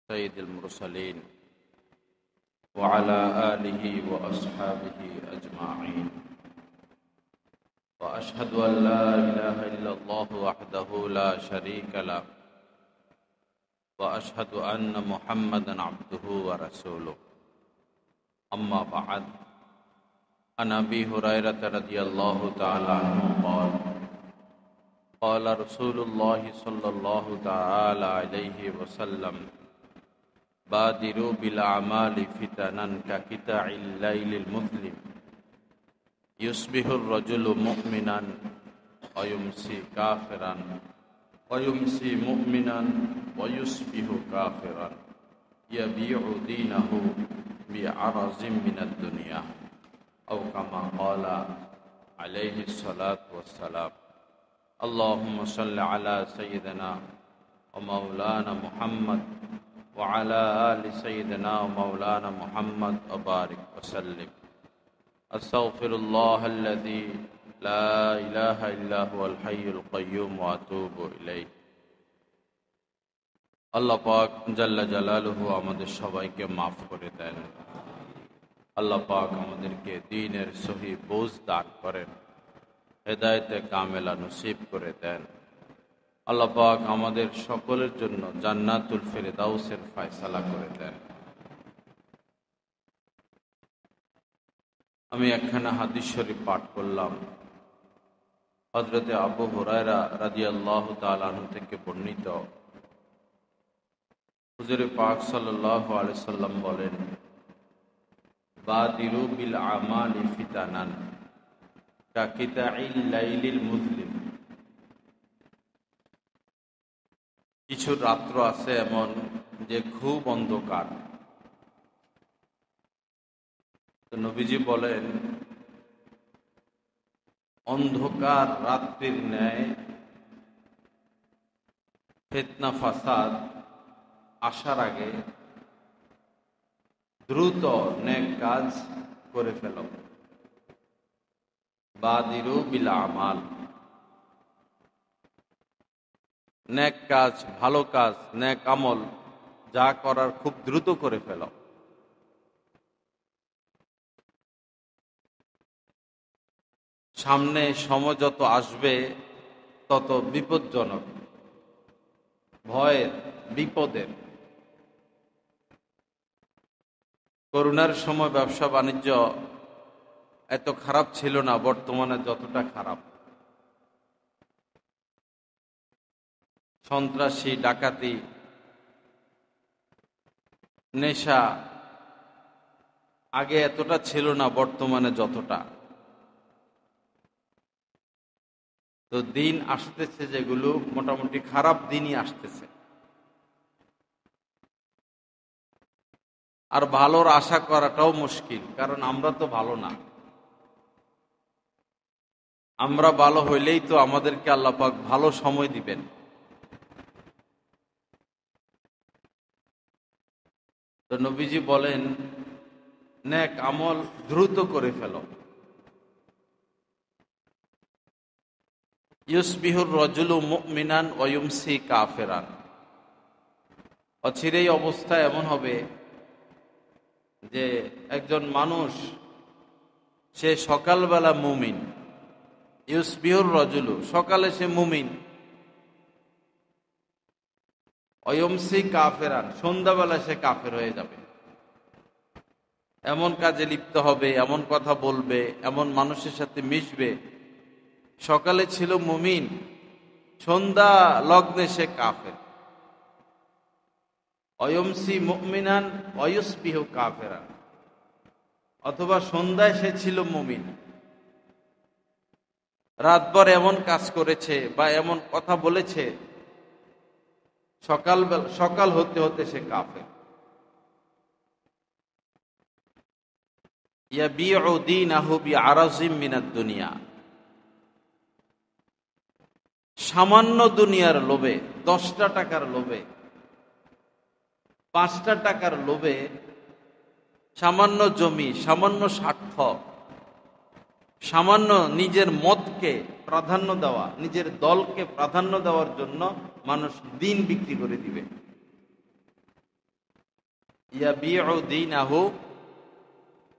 سيد المرسلين وعلى آله وأصحابه أجمعين وأشهد أن لا إله إلا الله وحده لا شريك له وأشهد أن محمدا عبده ورسوله أما بعد عن أبي هريرة رضي الله تعالى عنه قال قال رسول الله صلى الله تعالى عليه وسلم بادروا بالأعمال فتنا كقطع الليل المظلم يصبح الرجل مؤمنا ويمسي كافرا ويمسي مؤمنا ويصبح كافرا يبيع دينه بعرض من الدنيا أو كما قال عليه الصلاة والسلام اللهم صل على سيدنا ومولانا محمد وعلى آل سيدنا ومولانا محمد وبارك وسلم أستغفر الله الذي لا إله إلا هو الحي القيوم وأتوب إليه আল্লাহ পাক জাল্লা জালালুহু আমাদের সবাইকে মাফ করে দেন। আল্লাহ পাক আমাদেরকে দ্বীনের সহি বোঝ দান করেন, হেদায়েতে কামেলা নসিব করে দেন। আল্লাহ পাক আমাদের সকলের জন্য জান্নাতুল ফিরদাউসের ফয়সালা করে দেন। আমি একখানা হাদিস শরীফ পাঠ করলাম। হযরতে আবু হুরায়রা রাদিয়াল্লাহু তাআলা আনহু থেকে বর্ণিত, হুজুর পাক সাল্লাল্লাহু আলাইহি সাল্লাম বলেন, বাদিরু বিল আমালি ফিতানান কাকিতাইল লাইলিল মুজলিম। কিছু রাত্র আছে এমন যে খুব অন্ধকার। তো নবীজি বলেন, অন্ধকার রাত্রির ন্যায় ফিতনা ফাসাদ আসার আগে দ্রুত নেক কাজ করে ফেল। বাদিরু বিল আমাল, নেক কাজ, ভালো কাজ, নেক আমল যা করার খুব দ্রুত করে ফেল। সামনে সময় যত আসবে তত বিপজ্জনক, ভয়ের, বিপদের। করোনার সময় ব্যবসা বাণিজ্য এত খারাপ ছিল না, বর্তমানে যতটা খারাপ। সন্ত্রাসী, ডাকাতি, নেশা আগে এতটা ছিল না, বর্তমানে যতটা। তো দিন আসতেছে যেগুলো মোটামুটি খারাপ দিনই আসতেছে। আর ভালোর আশা করাটাও মুশকিল, কারণ আমরা তো ভালো না। আমরা ভালো হইলেই তো আমাদেরকে আল্লাহ পাক ভালো সময় দিবেন। তো নবীজি বলেন, নেক আমল দ্রুত করে ফেলো। ইউসবিহুর রাজুলু মুমিনান ওয়া ইউমসি কাফিরান। অচিরেই অবস্থা এমন হবে যে একজন মানুষ, সে সকালবেলা মুমিন, ইউসবিহুর রাজুলু, সকালে সে মুমিন, অয়মসি কাফেরান, সন্ধ্যাবেলা সে কাফের হয়ে যাবে। এমন কাজে লিপ্ত হবে, এমন কথা বলবে, এমন মানুষের সাথে মিশবে, সকালে ছিল মুমিন, সন্ধ্যা লগ্নে সে কাফের। অয়মসি মুমিনান ওয়ায়ুসবিহু কাফেরান, অথবা সন্ধ্যায় সে ছিল মুমিন, রাতভর এমন কাজ করেছে বা এমন কথা বলেছে, সকাল হতে হতে সে কাফের। ইয়াবিউ দীনাহু বিআরাজিম মিনাদ দুনিয়া। সামান্য দুনিয়ার লোভে, 10টা টাকার লোভে, 5টা টাকার লোভে, সামান্য জমি, সামান্য স্বার্থ, সামান্য নিজের মতকে প্রাধান্য দেওয়া, নিজের দলকে প্রাধান্য দেওয়ার জন্য মানুষ দিন বিক্রি করে দিবে। ইয়াবিউ দীনাহু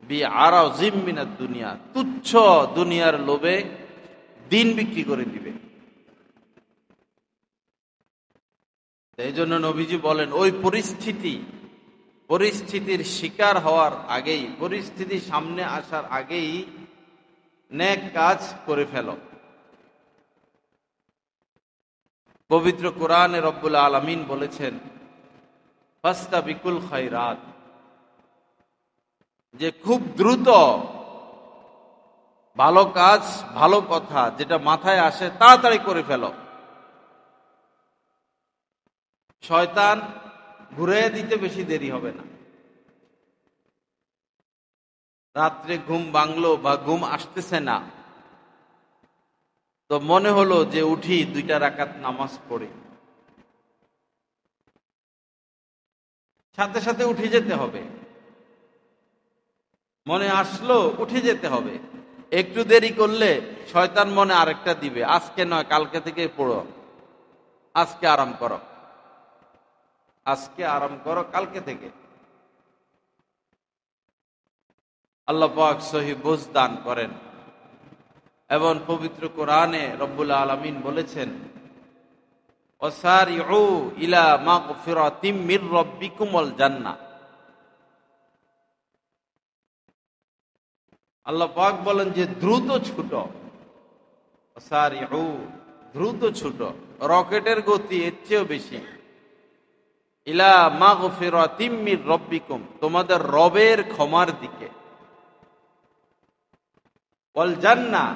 বিআরাযিম মিনাদ দুনিয়া, তুচ্ছ দুনিয়ার লোভে দিন বিক্রি করে দিবে। এই জন্য নবীজি বলেন, ওই পরিস্থিতির শিকার হওয়ার আগেই, পরিস্থিতি সামনে আসার আগেই নেক কাজ করে ফেলো। পবিত্র কোরআনে রব্বুল আলামিন বলেছেন, ফাস্তাবিকুল খায়রাত, যে খুব দ্রুত ভালো কাজ, ভালো কথা যেটা মাথায় আসে তাড়াতাড়ি করে ফেলো। শয়তান ঘুরে দিতে বেশি দেরি হবে না। রাত্রে ঘুম ভাঙলো বা ঘুম আসতেছে না, তো মনে হলো যে উঠি 2 রাকাত নামাজ পড়ি, সাথে সাথে উঠে যেতে হবে। মনে আসলো উঠে যেতে হবে। একটু দেরি করলে শয়তান মনে আরেকটা দিবে, আজকে নয় কালকে থেকে পড়ো, আজকে আরাম করো, আজকে আরাম করো, কালকে থেকে। আল্লাহ পাক সহিহ বুঝ দান করেন। এবং পবিত্র কোরআনে রব্বুল আলামিন বলেছেন, ওয়াসারিউ ইলা মাগফিরাতিম মির রাব্বিকুমুল জান্নাহ। আল্লাহ পাক বলেন যে দ্রুত ছুটো, ওয়াসারিউ, দ্রুত ছুটো, রকেটের গতি এর চেয়েও বেশি। ইলা মাগফিরাতিম মির রাব্বিকুম, তোমাদের রবের ক্ষমার দিকে। ওয়াল জান্নাহ,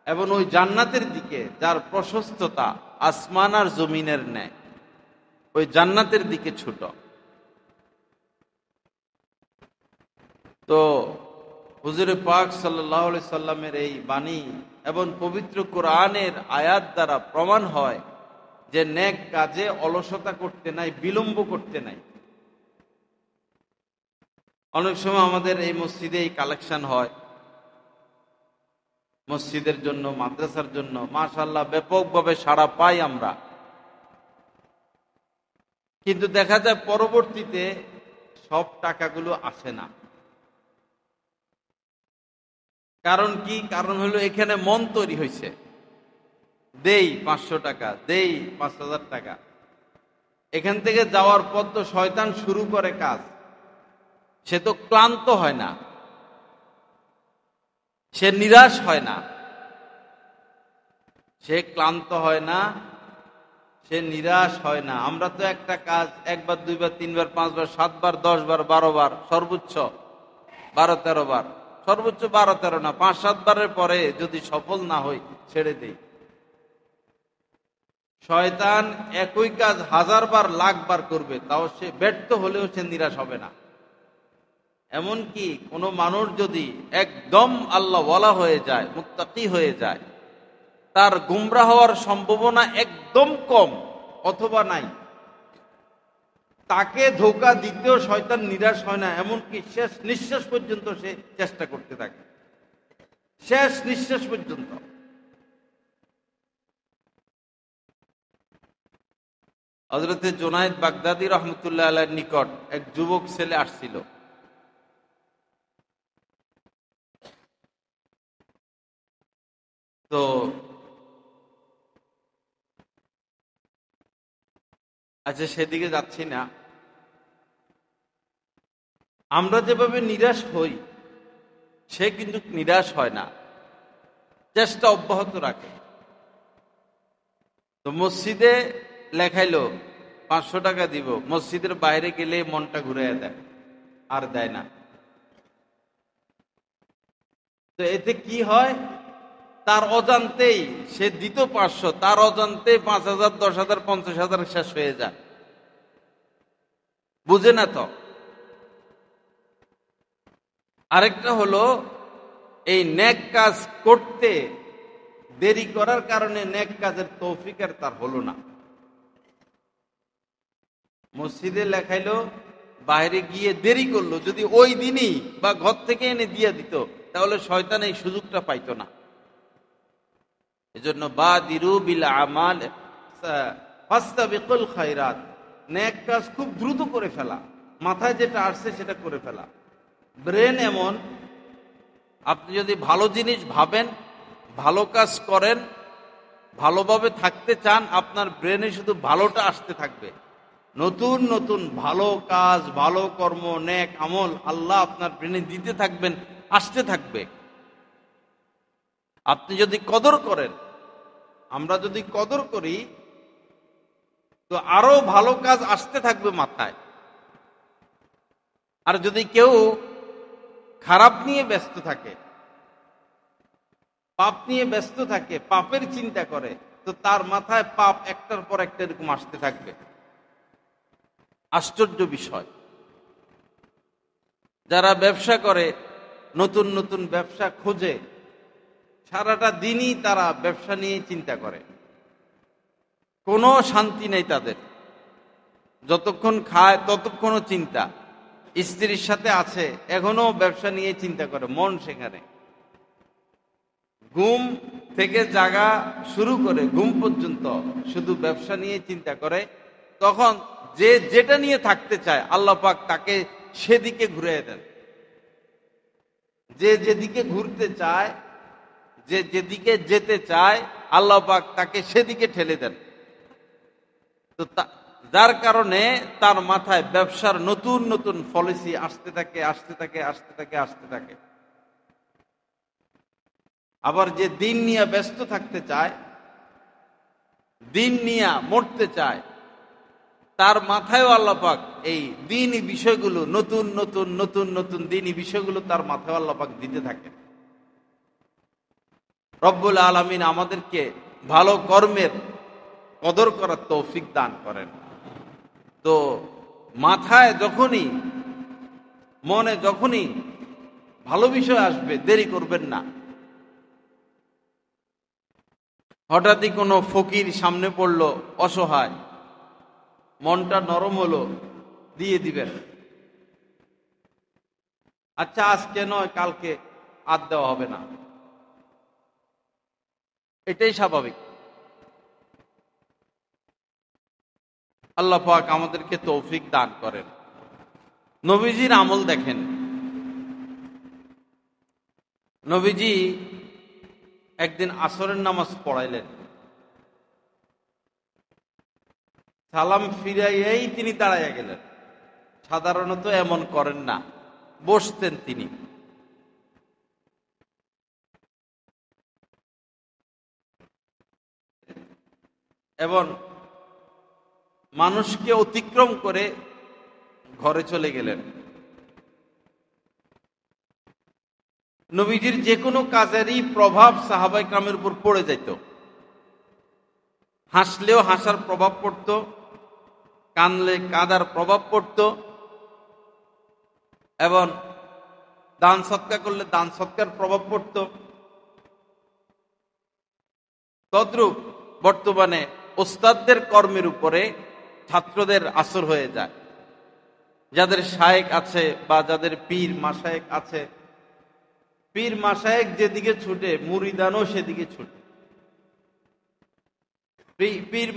এবং ওই জান্নাতের দিকে যার প্রশস্ততা আসমান আর জমিনের ন্যায়, ওই জান্নাতের দিকে ছুট। তো হুজুরে পাক সাল্লাল্লাহু আলাইহি সাল্লামের এই বাণী এবং পবিত্র কোরআনের আয়াত দ্বারা প্রমাণ হয় যে নেক কাজে অলসতা করতে নাই, বিলম্ব করতে নাই। অনেক সময় আমাদের এই মসজিদে এই কালেকশন হয়, মসজিদের জন্য, মাদ্রাসার জন্য মাশাআল্লাহ ব্যাপকভাবে সাড়া পাই আমরা, কিন্তু দেখা যায় পরবর্তীতে সব টাকাগুলো আসে না। কারণ কি? কারণ হলো এখানে মন তৈরি হয়েছে, দেই 500 টাকা, দেই 5000 টাকা। এখান থেকে যাওয়ার পর তো শয়তান শুরু করে কাজ। সে তো ক্লান্ত হয় না, সে নিরাশ হয় না, সে ক্লান্ত হয় না, সে নিরাশ হয় না। আমরা তো একটা কাজ 1 বার 2 বার 3 বার 5 বার 7 বার 10 বার 12 বার, সর্বোচ্চ 12-13 বার, সর্বোচ্চ 12-13 না, 5-7 বারের পরে যদি সফল না হই ছেড়ে দেই। শয়তান একই কাজ 1000 বার 1,00,000 বার করবে, তাও সে ব্যর্থ হলেও সে নিরাশ হবে না। এমনকি কোনো মানুষ যদি একদম আল্লাহওয়ালা হয়ে যায়, মুত্তাকি হয়ে যায়, তার গুমরা হওয়ার সম্ভাবনা একদম কম অথবা নাই। তাকে ধোঁকা দিতেও শয়তান নিরাশ হয় না, এমনকি শেষ নিঃশ্বাস পর্যন্ত সে চেষ্টা করতে থাকে, শেষ নিঃশ্বাস পর্যন্ত। হযরতে জুনায়েদ বাগদাদী রহমতুল্লাহ আলাইহির নিকট এক যুবক ছেলে আসছিল। তো আচ্ছা, সেদিকে যাচ্ছি না। আমরা যেভাবে নিরাশ হই, সে কিন্তু নিরাশ হয় না, চেষ্টা অব্যাহত রাখে। তো মসজিদে লেখাইলো 500 টাকা দিব, মসজিদের বাইরে গেলে মনটা ঘুরে দেয়, আর দেয় না। তো এতে কি হয়? তার অজান্তেই সে দিত 500, তার অজান্তে 5,000, 10,000, 50,000 শেষ হয়ে যায়, বুঝে না তো। আরেকটা হলো, এই নেক কাজ করতে দেরি করার কারণে নেক কাজের তৌফিক আর তার হলো না। মসজিদে লেখাইলো, বাইরে গিয়ে দেরি করলো, যদি ওই দিনই বা ঘর থেকে এনে দিয়ে দিত, তাহলে শয়তান এই সুযোগটা পাইতো না। এজন্য বাদিরু বিল আমাল ফাস্তাবিকুল খায়রাত, নেক কাজ খুব দ্রুত করে ফেলা, মাথায় যেটা আসছে সেটা করে ফেলা। ব্রেন এমন, আপনি যদি ভালো জিনিস ভাবেন, ভালো কাজ করেন, ভালোভাবে থাকতে চান, আপনার ব্রেনে শুধু ভালোটা আসতে থাকবে। নতুন নতুন ভালো কাজ, ভালো কর্ম, নেক আমল আল্লাহ আপনার ব্রেনে দিতে থাকবেন, আসতে থাকবে। আপনি যদি কদর করেন, আমরা যদি কদর করি, তো আরো ভালো কাজ আসতে থাকবে মাথায়। আর যদি কেউ খারাপ নিয়ে ব্যস্ত থাকে, পাপ নিয়ে ব্যস্ত থাকে, পাপের চিন্তা করে, তো তার মাথায় পাপ একটার পর একটা এরকম আসতে থাকবে। আশ্চর্য বিষয়, যারা ব্যবসা করে, নতুন নতুন ব্যবসা খোঁজে, সারাটা দিনই তারা ব্যবসা নিয়ে চিন্তা করে, কোনো শান্তি নেই তাদের। যতক্ষণ খায় ততক্ষণও চিন্তা, স্ত্রীর সাথে আছে এখনো ব্যবসা নিয়ে চিন্তা করে, মন সেখানে। ঘুম থেকে জাগা শুরু করে ঘুম পর্যন্ত শুধু ব্যবসা নিয়ে চিন্তা করে। তখন যে যেটা নিয়ে থাকতে চায় আল্লাহ পাক তাকে সেদিকে ঘুরে দেন। যে যেদিকে ঘুরতে চায়, যে যেদিকে যেতে চায়, আল্লাহ পাক তাকে সেদিকে ঠেলে দেন। তো যার কারণে তার মাথায় ব্যবসার নতুন নতুন পলিসি আসতে থাকে, আসতে থাকে, আসতে থাকে, আসতে থাকে। আবার যে দিন নিয়ে ব্যস্ত থাকতে চায়, দিন নিয়ে মরতে চায়, তার মাথায়ও আল্লাহ পাক এই দ্বীনি বিষয়গুলো, নতুন নতুন নতুন নতুন দ্বীনি বিষয়গুলো তার মাথায় আল্লাহ পাক দিতে থাকে। রব্বুল আলামিন আমাদেরকে ভালো কর্মের কদর করার তৌফিক দান করেন। তো মাথায় যখনই, মনে যখনই ভালো বিষয় আসবে, দেরি করবেন না। হঠাৎই কোনো ফকির সামনে পড়লো, অসহায়, মনটা নরম হলো, দিয়ে দিবেন। আচ্ছা আজকে নয়, কালকে আর দেওয়া হবে না, এটাই স্বাভাবিক। আল্লাহ পাক আমাদেরকে তৌফিক দান করেন। নবীজির আমল দেখেন। নবীজি একদিন আসরের নামাজ পড়াইলেন, সালাম ফিরাইয়াই তিনি দাঁড়াইয়া গেলেন। সাধারণত এমন করেন না, বসতেন তিনি। এবং মানুষকে অতিক্রম করে ঘরে চলে গেলেন। নবীজির যে কোনো কাজেরই প্রভাব সাহাবায়ে কেরামের উপর পড়ে যেত। হাসলেও হাসার প্রভাব পড়ত, কানলে কাঁদার প্রভাব পড়ত, এবং দান সৎকার করলে দান সৎকার প্রভাব পড়ত। তদ্রূপ বর্তমানে ওস্তাদদের কর্মের উপরে ছাত্রদের আসর হয়ে যায়। যাদের শায়েক আছে বা যাদের পীর মাশায়েক আছে, পীর মাশায়েক যেদিকে ছুটে মুরিদানও সেদিকে ছুটে। পীর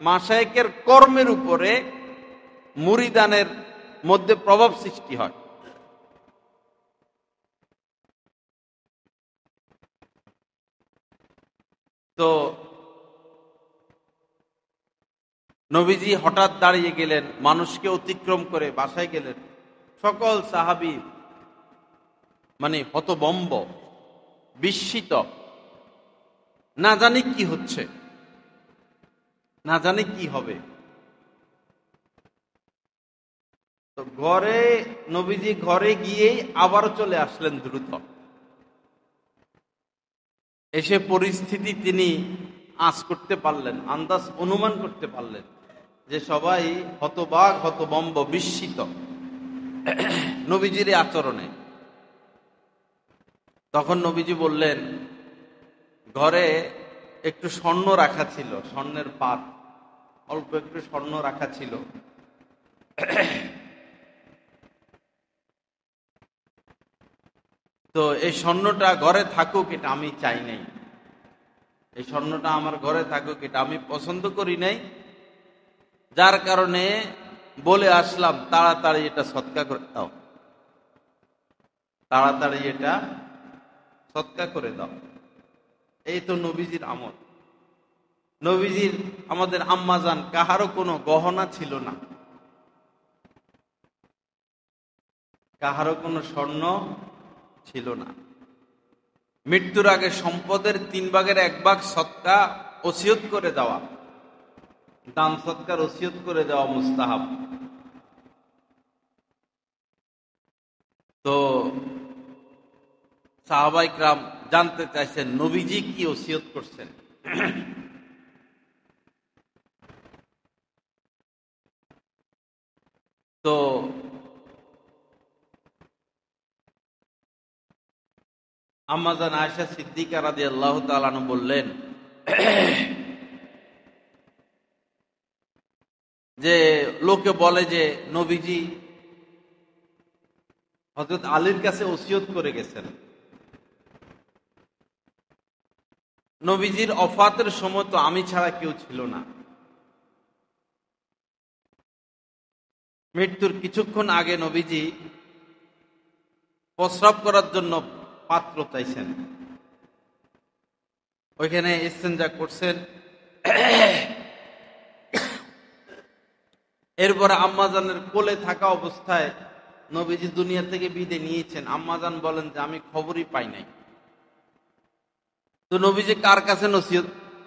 মাশায়েকের কর্মের উপরে মুরিদানের মধ্যে প্রভাব সৃষ্টি হয়। তো নবীজি হঠাৎ দাঁড়িয়ে গেলেন, মানুষকে অতিক্রম করে বাসায় গেলেন। সকল সাহাবী মানে হতভম্ব, বিস্মিত, না জানি কি হচ্ছে, না জানি কি হবে। তো নবীজি ঘরে গিয়েই আবার চলে আসলেন দ্রুত। এসে পরিস্থিতি তিনি আঁচ করতে পারলেন, আন্দাজ অনুমান করতে পারলেন যে সবাই হতবাক, হতভম্ব, বিস্মিত নবীজির আচরণে। তখন নবীজি বললেন, ঘরে একটু স্বর্ণ রাখা ছিল, স্বর্ণের পাত, অল্প একটু স্বর্ণ রাখা ছিল। তো এই স্বর্ণটা ঘরে থাকুক, এটা আমি চাই নাই। এই স্বর্ণটা আমার ঘরে থাকুক, এটা আমি পছন্দ করি নাই। যার কারণে বলে আসলাম তাড়াতাড়ি এটা সদকা করে দাও, তাড়াতাড়ি এটা সদকা করে দাও। এই তো নবীজির আমল। নবীজির, আমাদের আম্মাজান, কাহারও কোনো গহনা ছিল না, কাহারও কোনো স্বর্ণ ছিল না। মৃত্যুর আগে সম্পদের 1/3 সদকা ওসিয়ত করে দেওয়া, দান সদকার ওসিয়ত করে দেওয়া মুস্তাহাব। তো সাহাবায়ে কেরাম জানতে চাইছেন নবীজি কি ওসিয়ত করছেন। তো আম্মাজান আয়েশা সিদ্দিকা রাদিয়াল্লাহু তাআলা আনহা বললেন যে লোকে বলে যে নবীজি হযরত আলীর কাছে ওসিয়ত করে গেছেন। নবীজির ওফাতের সময় তো আমি ছাড়া কেউ ছিল না। মৃত্যুর কিছুক্ষণ আগে নবীজি প্রস্রাব করার জন্য পাত্র চাইছেন, ওইখানে ইস্তেঞ্জা করছেন। এরপরে আম্মাজানের কোলে থাকা অবস্থায় নবীজি দুনিয়া থেকে বিদায় নিয়েছেন। আম্মাজান বলেন যে আমি খবরই পাই নাই। তো নবীজি কার কাছে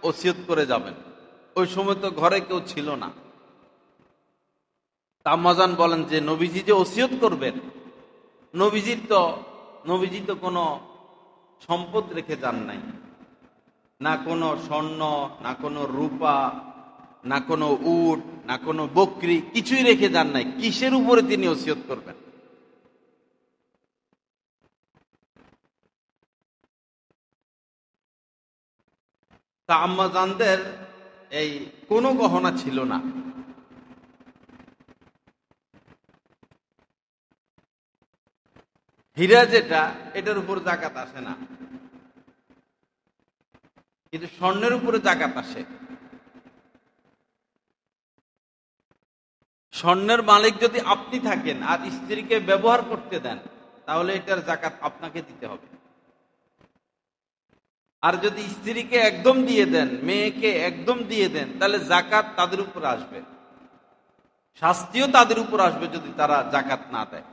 ওসিয়ত করে যাবেন? ওই সময় তো ঘরে কেউ ছিল না। আম্মাজান বলেন যে নবীজি যে ওসিয়ত করবেন, নবীজি তো কোনো সম্পদ রেখে যান নাই, না কোনো স্বর্ণ, না কোনো রূপা, না কোনো উট, না কোনো বকরি, কিছুই রেখে যান নাই। কিসের উপরে তিনি ওসিয়ত করবেন? তা আম্মাজানদের এই কোনো গহনা ছিল না। হীরা যেটা, এটার উপর জাকাত আসে না, কিন্তু স্বর্ণের উপরে জাকাত আসে। স্বর্ণের মালিক যদি আপনি থাকেন আর স্ত্রীকে ব্যবহার করতে দেন, তাহলে এটার জাকাত আপনাকে দিতে হবে। আর যদি স্ত্রীকে একদম দিয়ে দেন, মেয়েকে একদম দিয়ে দেন, তাহলে জাকাত তাদের উপর আসবে, শাস্তিও তাদের উপর আসবে যদি তারা জাকাত না দেয়।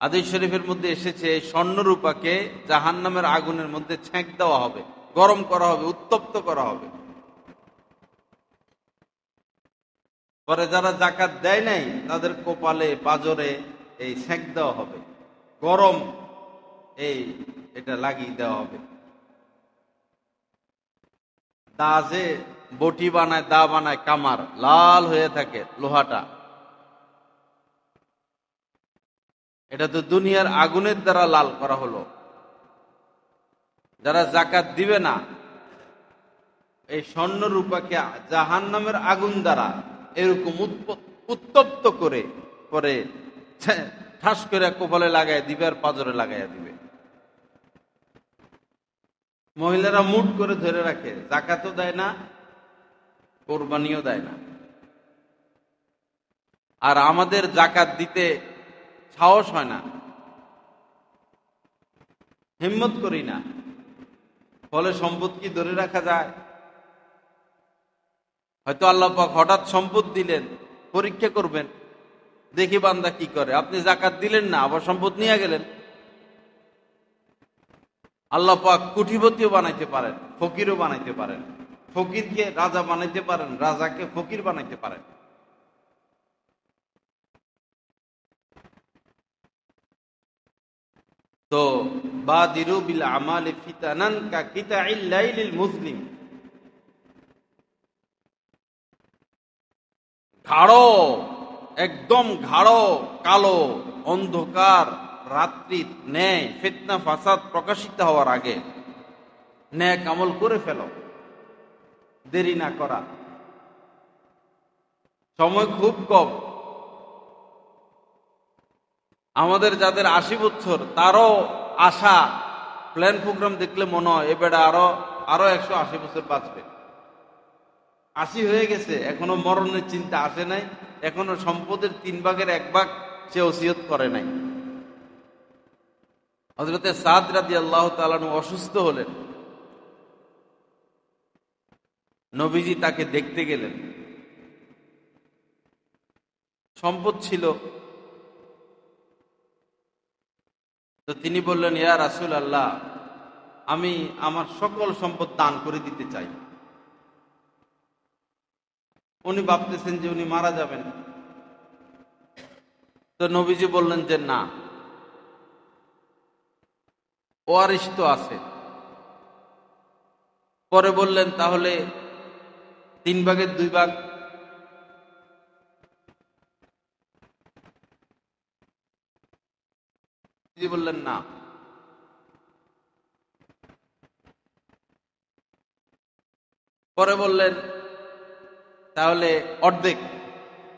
হাদিস শরীফের মধ্যে এসেছে স্বর্ণরূপাকে জাহান্নামের আগুনের মধ্যে ছেঁক দেওয়া হবে, গরম করা হবে, উত্তপ্ত করা হবে। পরে যারা জাকাত দেয় নাই তাদের কপালে পাজরে এই ছেঁক দেওয়া হবে, গরম এটা লাগিয়ে দেওয়া হবে। দা যে বটি বানায়, দা বানায়, কামার লাল হয়ে থাকে লোহাটা, এটা তো দুনিয়ার আগুনের দ্বারা লাল করা হলো। যারা জাকাত দিবে না, এই স্বর্ণ রূপাকে জাহান্নামের আগুন দ্বারা এরকম উত্তপ্ত করে পরে ঠাস করে কপালে লাগাই দিবে আর পাজরে লাগাইয়া দিবে। মহিলারা মুঠ করে ধরে রাখে, জাকাতও দেয় না, কোরবানিও দেয় না। আর আমাদের জাকাত দিতে সাহস হয় না, হিম্মত করি না, ফলে সম্পদ কি ধরে রাখা যায়? হয়তো আল্লাহ পাক হঠাৎ সম্পদ দিলেন, পরীক্ষা করবেন, দেখি বান্দা কি করে। আপনি জাকাত দিলেন না, আবার সম্পদ নিয়ে গেলেন। আল্লাহ পাক কোটিপতিও বানাইতে পারেন, ফকিরও বানাইতে পারেন, ফকিরকে রাজা বানাইতে পারেন, রাজাকে ফকির বানাইতে পারেন। তো বাদিরু বিল আমালি ফিতানান কা কিতাইল লাইলিল মুসলিম, গাঢ়, একদম গাঢ় কালো অন্ধকার রাত্রির ন্যায় ফিতনা ফাসাদ প্রকাশিত হওয়ার আগে নেক আমল করে ফেলো, দেরি না করা। সময় খুব কম। আমাদের যাদের 80 বছর, তারও আশা, প্ল্যান প্রোগ্রাম দেখলে মনে হয় এবারে আরো 180 বছর বাঁচবে। 80 হয়ে গেছে, এখনো মরণের চিন্তা আসে নাই, এখনো সম্পদের 3/1 সে ওসিয়ত করে নাই। হযরতে সাদ রাদিয়াল্লাহু তাআলা আনহু অসুস্থ হলেন, নবীজি তাকে দেখতে গেলেন। সম্পদ ছিল, তো তিনি বললেন, ইয়া রাসূলুল্লাহ, আমি আমার সকল সম্পদ দান করে দিতে চাই। উনি ভাবতেছেন যে উনি মারা যাবেন। তো নবীজি বললেন যে না, ওয়ারিশ তো আছে। পরে বললেন তাহলে 3/2 বললেন না। পরে বললেন তাহলে অর্ধেক,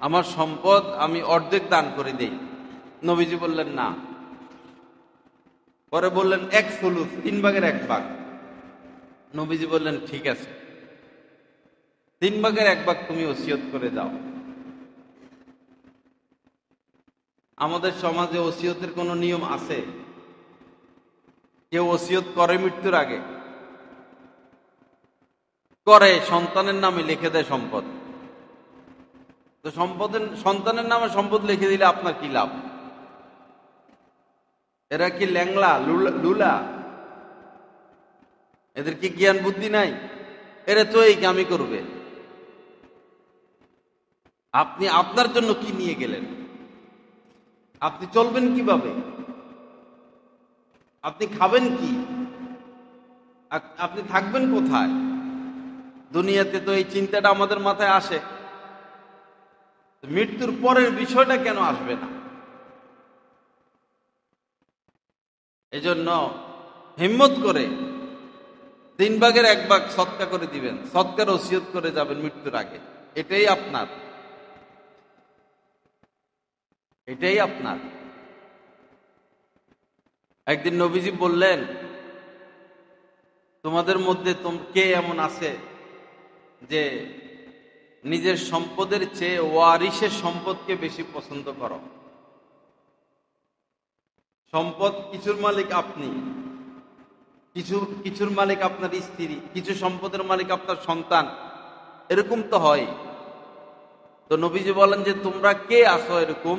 আমার সম্পদ আমি অর্ধেক দান করে দেই। নবীজি বললেন না। পরে বললেন 1/3, 3/1 নবীজি বললেন ঠিক আছে, 3/1 তুমি ওসিয়ত করে দাও। আমাদের সমাজে ওসিয়তের কোনো নিয়ম আছে? কেউ ওসিয়ত করে মৃত্যুর আগে? করে, সন্তানের নামে লিখে দেয় সম্পদ। তো সন্তানের নামে সম্পদ লিখে দিলে আপনার কি লাভ? এরা কি ল্যাংলা লুলা? এদের কি জ্ঞান বুদ্ধি নাই? এরা তো এই কামই করবে। আপনি আপনার জন্য কি নিয়ে গেলেন? আপনি চলবেন কিভাবে? আপনি খাবেন কি? আপনি থাকবেন কোথায়? দুনিয়াতে তো এই চিন্তাটা আমাদের মাথায় আসে, মৃত্যুর পরের বিষয়টা কেন আসবে না? এজন্য হিম্মত করে 3/1 সদকা করে দিবেন, সদকার ওসিয়ত করে যাবেন মৃত্যুর আগে। এটাই আপনার, এটাই আপনার। একদিন নবীজি বললেন, তোমাদের মধ্যে কে এমন আছে যে নিজের সম্পদের চেয়ে ওয়ারিশের সম্পদকে বেশি পছন্দ করো? সম্পদ কিছুর মালিক আপনি, কিছুর মালিক আপনার স্ত্রী, কিছু সম্পদের মালিক আপনার সন্তান, এরকম তো হয়। তো নবীজি বলেন যে তোমরা কে আছো এরকম,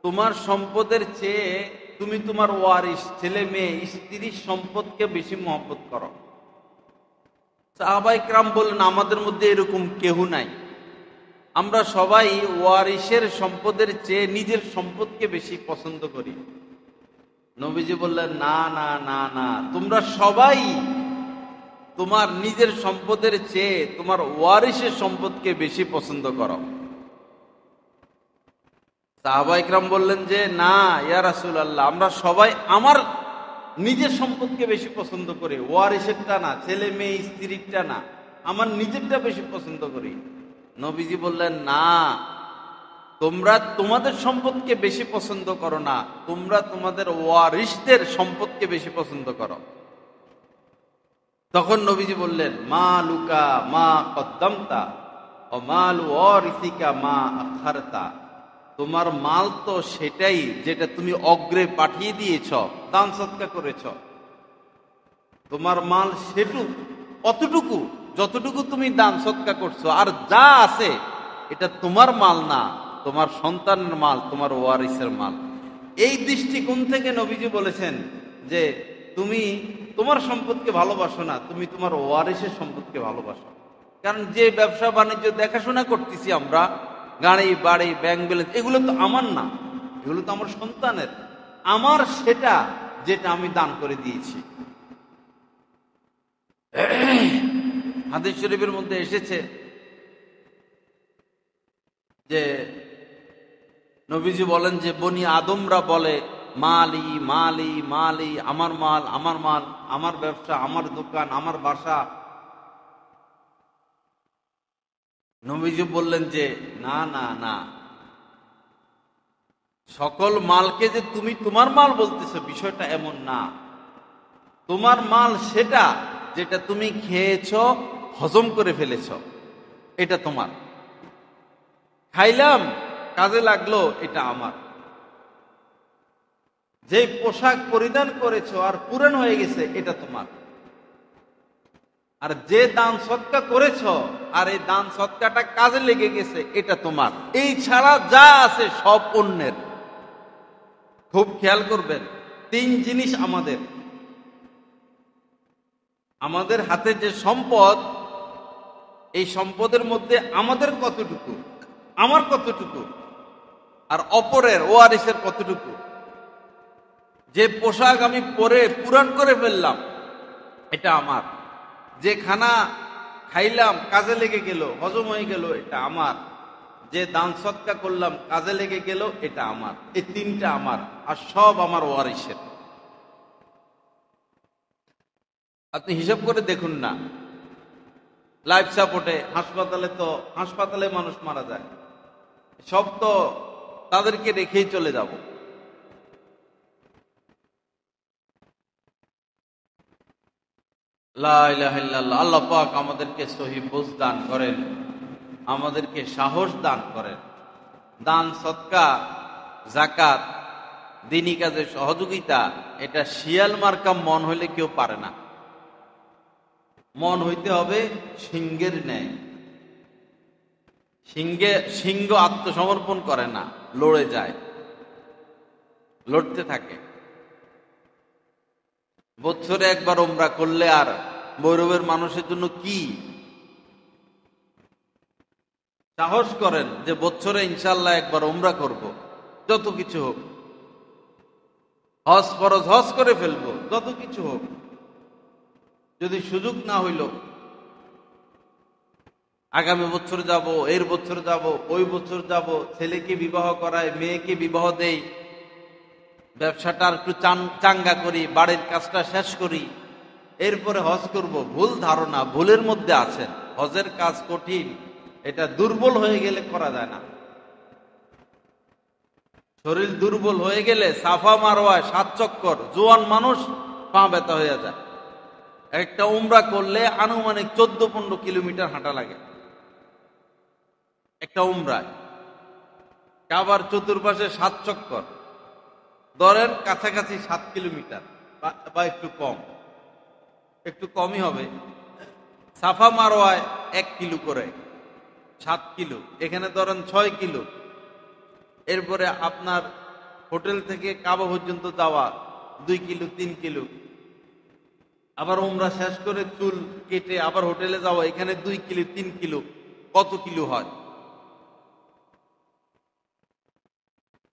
তোমার সম্পদের চেয়ে তুমি তোমার ওয়ারিশ, ছেলে মেয়ে, স্ত্রীর সম্পদকে বেশি মহব্বত করো। সাহাবায়ে কেরাম বললেন, আমাদের মধ্যে এরকম কেউ নাই, আমরা সবাই ওয়ারিশের সম্পদের চেয়ে নিজের সম্পদকে বেশি পছন্দ করি। নবীজি বললেন, না না না না, তোমরা সবাই তোমার নিজের সম্পদের চেয়ে তোমার ওয়ারিশের সম্পদকে বেশি পছন্দ করো। সাহাবায়ে কেরাম বললেন যে না ইয়া রাসূলুল্লাহ, আমরা সবাই আমার নিজের সম্পদকে বেশি পছন্দ করি, ওয়ারিশেরটা না, ছেলে মেয়ে স্ত্রীরটা না, আমার নিজেরটা বেশি পছন্দ করি। নবীজি বললেন, না, তোমরা তোমাদের সম্পদকে বেশি পছন্দ করো না, তোমরা তোমাদের ওয়ারিশদের সম্পদকে বেশি পছন্দ করো। তখন নবীজি বললেন, মা লুকা মা কদ্দামতা ও মাল ওয়ারিসিকা মা আখারতা, তোমার মাল তো সেটাই যেটা তুমি অগ্রে পাঠিয়ে দিয়েছ, দান সদকা করেছ। তোমার মাল অতটুকু যতটুকু তুমি দান সদকা করছো, আর যা আছে এটা তোমার মাল না, তোমার সন্তানের মাল, তোমার ওয়ারিসের মাল। এই দৃষ্টিকোণ থেকে নবীজি বলেছেন যে তুমি তোমার সম্পদকে ভালোবাসো না, তুমি তোমার ওয়ারিসের সম্পদকে ভালোবাসো। কারণ যে ব্যবসা বাণিজ্য দেখাশোনা করতেছি আমরা, গাড়ি বাড়ি ব্যাংক ব্যালেন্স, এগুলো তো আমার না, এগুলো তো আমার সন্তানের। আমার সেটা যেটা আমি দান করে দিয়েছি। হাদিস শরীফের মধ্যে এসেছে যে নবীজি বলেন যে বনি আদমরা বলে মালি মালি মালি, আমার মাল আমার মাল, আমার ব্যবসা, আমার দোকান, আমার বাসা। নবীজি বললেন যে না না না, সকল মালকে যে তুমি তোমার মাল বলতেছো বিষয়টা এমন না। তোমার মাল সেটা যেটা তুমি খেয়েছো, হজম করে ফেলেছ, এটা তোমার। খাইলাম, কাজে লাগলো, এটা আমার। যে পোশাক পরিধান করেছ আর পুরান হয়ে গেছে, এটা তোমার। আর যে দান সৎকা করেছ আর এই দান সৎকাটা কাজে লেগে গেছে, এটা তোমার। এই ছাড়া যা আছে সব অন্যের। খুব খেয়াল করবেন, 3 জিনিস আমাদের। আমাদের হাতে যে সম্পদ, এই সম্পদের মধ্যে আমাদের কতটুকু, আমার কতটুকু, আর অপরের ওয়ারিসের কতটুকু। যে পোশাক আমি পরে পুরান করে ফেললাম, এটা আমার। যে খানা খাইলাম, কাজে লেগে গেল, হজম হয়ে গেল, এটা আমার। যে দান সৎকা করলাম, কাজে লেগে গেল, এটা আমার। এই 3টা আমার, আর সব আমার ওয়ারিসের। আপনি হিসাব করে দেখুন না, লাইফ সাপোর্টে হাসপাতালে মানুষ মারা যায়, সব তো তাদেরকে রেখেই চলে যাব। লা ইলাহা ইল্লাল্লাহ। আল্লাহ পাক আমাদেরকে সহি বুঝ দান করেন, আমাদেরকে সাহস দান করেন। দান সৎকা, যাকাত, দিনী কাজে সহযোগিতা, এটা শিয়াল মার্কা মন হইলে কেউ পারে না। মন হইতে হবে সিংহের ন্যায়। সিংহ আত্মসমর্পণ করে না, লড়ে যায়, লড়তে থাকে। বছরে একবার উমরা করলে আর ভৈরবের মানুষের জন্য কি সাহস করেন যে বছরে ইনশাল্লাহ একবার উমরা করব, যত কিছু হোক। হজ ফরজ হজ করে ফেলবো, যত কিছু হোক। যদি সুযোগ না হইল, আগামী বছর যাব, এর বছর যাব, ওই বছর যাব, ছেলেকে বিবাহ করায়, মেয়েকে বিবাহ দেই, ব্যবসাটা একটু চাঙ্গা করি, বাড়ির কাজটা শেষ করি, এরপরে হজ করব। ভুল ধারণা, ভুলের মধ্যে আছেন। হজের কাজ কঠিন, এটা দুর্বল হয়ে গেলে করা যায় না। শরীর দুর্বল হয়ে গেলে সাফা মারওয়ায় 7 চক্কর, জোয়ান মানুষ পা ব্যথা হয়ে যায়। একটা উমরা করলে আনুমানিক 14-15 কিলোমিটার হাঁটা লাগে একটা উমরায়। কাবার চতুর্পাশে 7 চক্কর, ধরেন কাছাকাছি 7 কিলোমিটার বা একটু কমই হবে। সাফা মারওয়ায় 1 কিলো করে, 7 কিলো, এখানে ধরেন 6 কিলো। এরপরে আপনার হোটেল থেকে কাবা পর্যন্ত যাওয়া 2 কিলো 3 কিলো। আবার উমরা শেষ করে চুল কেটে আবার হোটেলে যাওয়া, এখানে 2 কিলো 3 কিলো, কত কিলো হয়।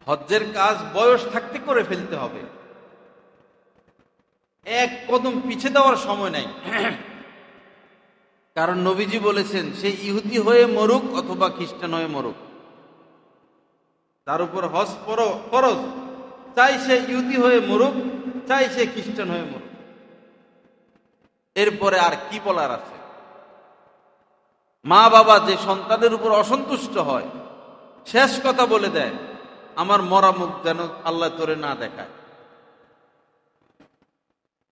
হজ্জের কাজ বয়স থাকতে করে ফেলতে হবে, এক কদম পিছে দেওয়ার সময় নাই। কারণ নবীজি বলেছেন, সে ইহুদি হয়ে মরুক অথবা খ্রিস্টান হয়ে মরুক, তার উপর হজ ফরজ। চাই সে ইহুদি হয়ে মরুক, চাই সে খ্রিস্টান হয়ে মরুক। এরপরে আর কি বলার আছে? মা বাবা যে সন্তানের উপর অসন্তুষ্ট হয়, শেষ কথা বলে দেয়, আমার মরা মুখ যেন আল্লাহ তোরে না দেখায়,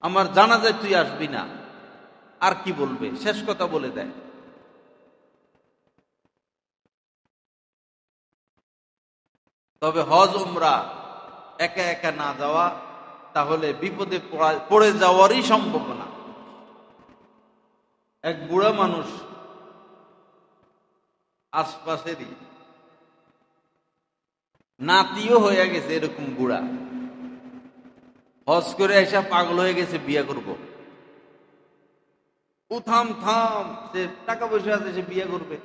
আমার জানাজায় তুই আসবি না। আর কি বলবে? শেষ কথা বলে দেয়। তবে হজ উমরা একা একা না যাওয়া, তাহলে বিপদে পড়ে যাওয়ারই সম্ভাবনা। এক বুড়া মানুষ, আশপাশেরই নাতিও হয়ে গেছে, এরকম বুড়া হজ করে এসে পাগল হয়ে গেছে, বিয়ে করব। থাম, সে টাকা পয়সা আছে, সে বিয়ে করবে।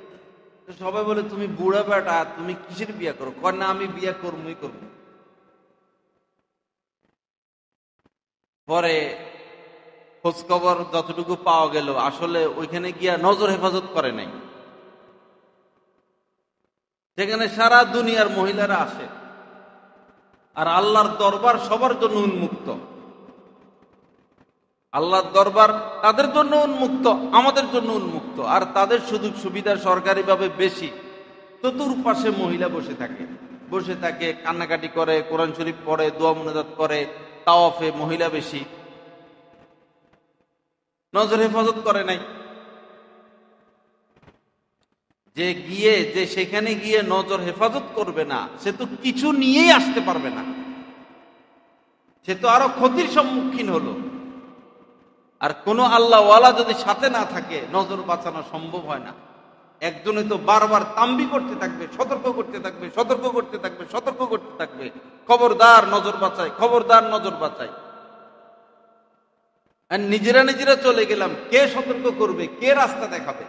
সবাই বলে, তুমি বুড়া বেটা, তুমি কিসের বিয়ে করো? কর না, আমি বিয়ে করবই করবো। পরে খোঁজ খবর যতটুকু পাওয়া গেল, আসলে ওইখানে গিয়া নজর হেফাজত করে নাই। সেখানে সারা দুনিয়ার মহিলারা আসে, আর আল্লাহর দরবার সবার জন্য উন্মুক্ত। আল্লাহর দরবার তাদের জন্য উন্মুক্ত, আমাদের জন্য উন্মুক্ত। আর তাদের সুযোগ সুবিধা সরকারিভাবে বেশি। চতুর্পাশে মহিলা বসে থাকে, কান্নাকাটি করে, কোরআন শরীফ পড়ে, দোয়া মুনাজাত করে, তাওয়াফে মহিলা বেশি। নজর হেফাজত করে নাই। যে সেখানে গিয়ে নজর হেফাজত করবে না, সে তো কিছু নিয়েই আসতে পারবে না, সে তো আরো ক্ষতির সম্মুখীন হলো। আর কোনো আল্লাহওয়ালা যদি সাথে না থাকে, নজর বাঁচানো সম্ভব হয় না। একজনে তো বারবার তাম্বি করতে থাকবে, সতর্ক করতে থাকবে, সতর্ক করতে থাকবে, সতর্ক করতে থাকবে, খবরদার নজর বাঁচাই, খবরদার নজর বাঁচাই। আর নিজেরা নিজেরা চলে গেলাম, কে সতর্ক করবে, কে রাস্তা দেখাবে?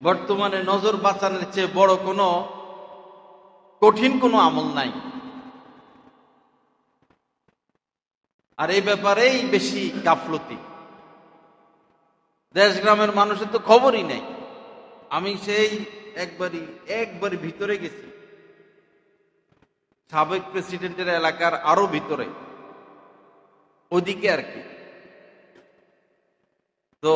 বর্তমানে নজর বাঁচানোর চেয়ে বড় কোনো কঠিন কোনো আমল নাই। আর এই ব্যাপারেই বেশি গাফলতি। দেশ গ্রামের মানুষের তো খবরই নেই। আমি সেই একবারই ভিতরে গেছি, সাবেক প্রেসিডেন্টের এলাকার আরো ভিতরে, ওদিকে আর কি। তো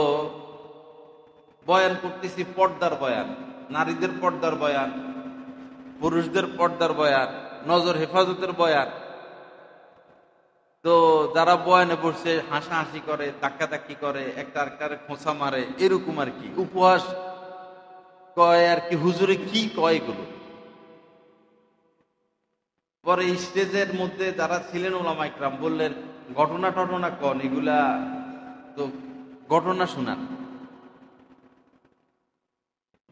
বয়ান করতেছি, পর্দার বয়ান, নারীদের পর্দার বয়ান, পুরুষদের পর্দার বয়ান, নজর হেফাজতের বয়ান। তো যারা বয়ানে বসছে হাসাহাসি করে, ধাক্কাধাক্কি করে, একটা আরেকটারে খোঁচা মারে, এরকম আর কি, উপহাস কয় আর কি। হুজুরে কি কয় এগুলো? পরে স্টেজের মধ্যে যারা ছিলেন ওলামা ইকরাম বললেন, ঘটনা টটনা কন, এগুলা তো ঘটনা শোনান।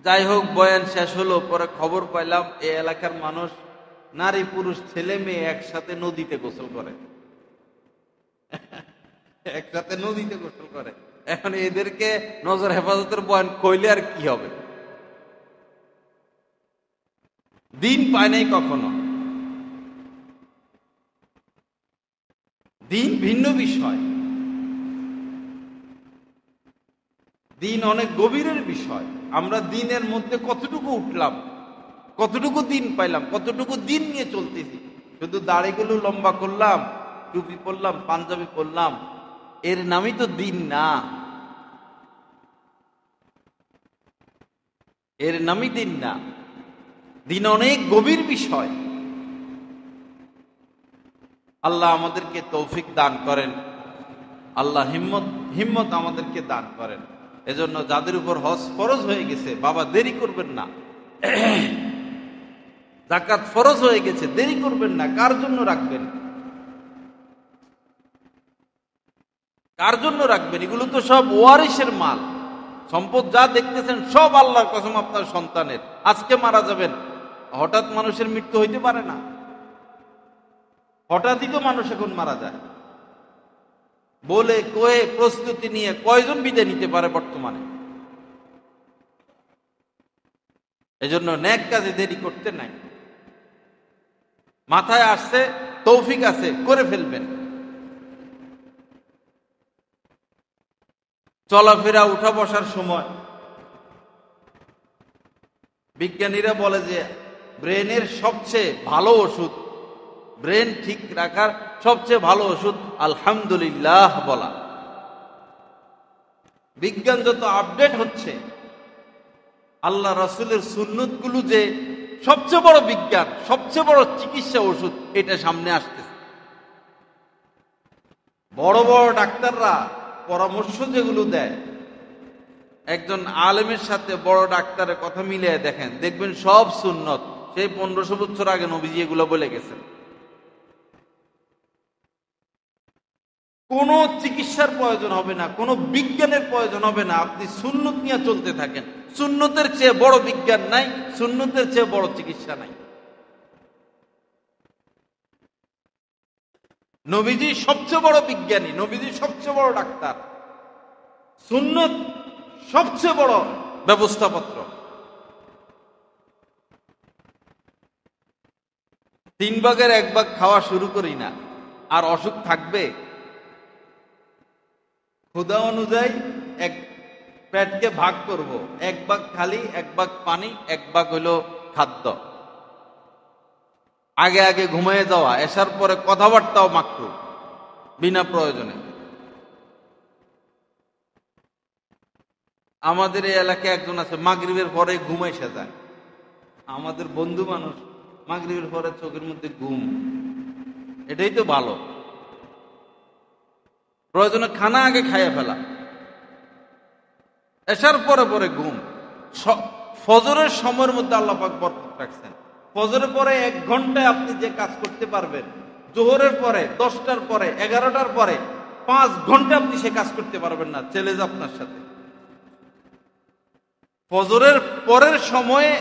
যাই হোক, বয়ান শেষ হলো। পরে খবর পাইলাম এই এলাকার মানুষ, নারী পুরুষ ছেলে মেয়ে একসাথে নদীতে গোসল করে, একসাথে নদীতে গোসল করে। এখন এদেরকে নজর হেফাজতের বয়ান কইলে আর কি হবে? দিন পায় নাই কখনো। দিন ভিন্ন বিষয়, দিন অনেক গভীরের বিষয়। আমরা দিনের মধ্যে কতটুকু উঠলাম, কতটুকু দিন পাইলাম, কতটুকু দিন নিয়ে চলতেছি। শুধু দাড়িগুলো লম্বা করলাম, টুপি পরলাম, পাঞ্জাবি পরলাম, এর নামই তো দিন না, এর নামই দিন না। দিন অনেক গভীর বিষয়। আল্লাহ আমাদেরকে তৌফিক দান করেন, আল্লাহ হিম্মত আমাদেরকে দান করেন। এজন্য যাদের উপর হজ ফরজ হয়ে গেছে, বাবা দেরি করবেন না। যাকাত ফরজ হয়ে গেছে, দেরি করবেন না। কার জন্য রাখবেন? কার জন্য রাখবেন? এগুলো তো সব ওয়ারিসের মাল। সম্পদ যা দেখতেছেন সব আল্লাহর কসম আপনার সন্তানের। আজকে মারা যাবেন, হঠাৎ মানুষের মৃত্যু হইতে পারে না। হঠাৎই তো মানুষ এখন মারা যায়। বলে কয়ে প্রস্তুতি নিয়ে কয়জন বিদায় নিতে পারে বর্তমানে? এজন্য নেক কাজে দেরি করতে নাই। মাথায় আসছে, তৌফিক আছে, করে ফেলবেন। চলাফেরা, উঠা বসার সময় বিজ্ঞানীরা বলে যে ব্রেনের সবচেয়ে ভালো ওষুধ, ব্রেন ঠিক রাখার সবচেয়ে ভালো ওষুধ আলহামদুলিল্লাহ বলা। বিজ্ঞান যত আপডেট হচ্ছে, আল্লাহ রাসূলের সুন্নত গুলো যে সবচেয়ে বড় বিজ্ঞান, সবচেয়ে বড় চিকিৎসা ওষুধ, এটা সামনে আসতেছে। বড় বড় ডাক্তাররা পরামর্শ যেগুলো দেয়, একজন আলেমের সাথে বড় ডাক্তারের কথা মিলিয়ে দেখেন, দেখবেন সব সুন্নত। সেই 1500 বছর আগে নবীজি এগুলো বলে গেছেন। কোনো চিকিৎসার প্রয়োজন হবে না, কোনো বিজ্ঞানের প্রয়োজন হবে না। আপনি সুন্নত নিয়ে চলতে থাকেন। সুন্নতের চেয়ে বড় বিজ্ঞান নাই, সুন্নতের চেয়ে বড় চিকিৎসা নাই। নবীজি সবচেয়ে বড় বিজ্ঞানী, নবীজি সবচেয়ে বড় ডাক্তার, সুন্নত সবচেয়ে বড় ব্যবস্থাপত্র। 3 ভাগের 1 ভাগ খাওয়া শুরু করি না, আর অসুখ থাকবে। ক্ষুধা অনুযায়ী এক পেটকে ভাগ করব, 1 ভাগ খালি, 1 ভাগ পানি, 1 ভাগ হইল খাদ্য। আগে আগে ঘুমিয়ে যাওয়া, এসার পরে কথাবার্তাও মাকরুহ, বিনা প্রয়োজনে। আমাদের এই এলাকায় একজন আছে, মাগরিবের পরে ঘুমাইসা যায়। আমাদের বন্ধু মানুষ, মাগরিবের পরে চোখের মধ্যে ঘুম। এটাই তো ভালো। প্রয়োজনে খানা আগে খাইয়া ফেলা, এশার পরে পরে ঘুম। ফজরের সময়ের মধ্যে আল্লাহ পাক বরকত রাখছেন। ফজরের পরে 1 ঘন্টায় আপনি যে কাজ করতে পারবেন, জোহরের পরে 10টার পরে 11টার পরে 5 ঘন্টা আপনি সে কাজ করতে পারবেন না, চ্যালেঞ্জ আপনার সাথে। ফজরের পরের সময়ে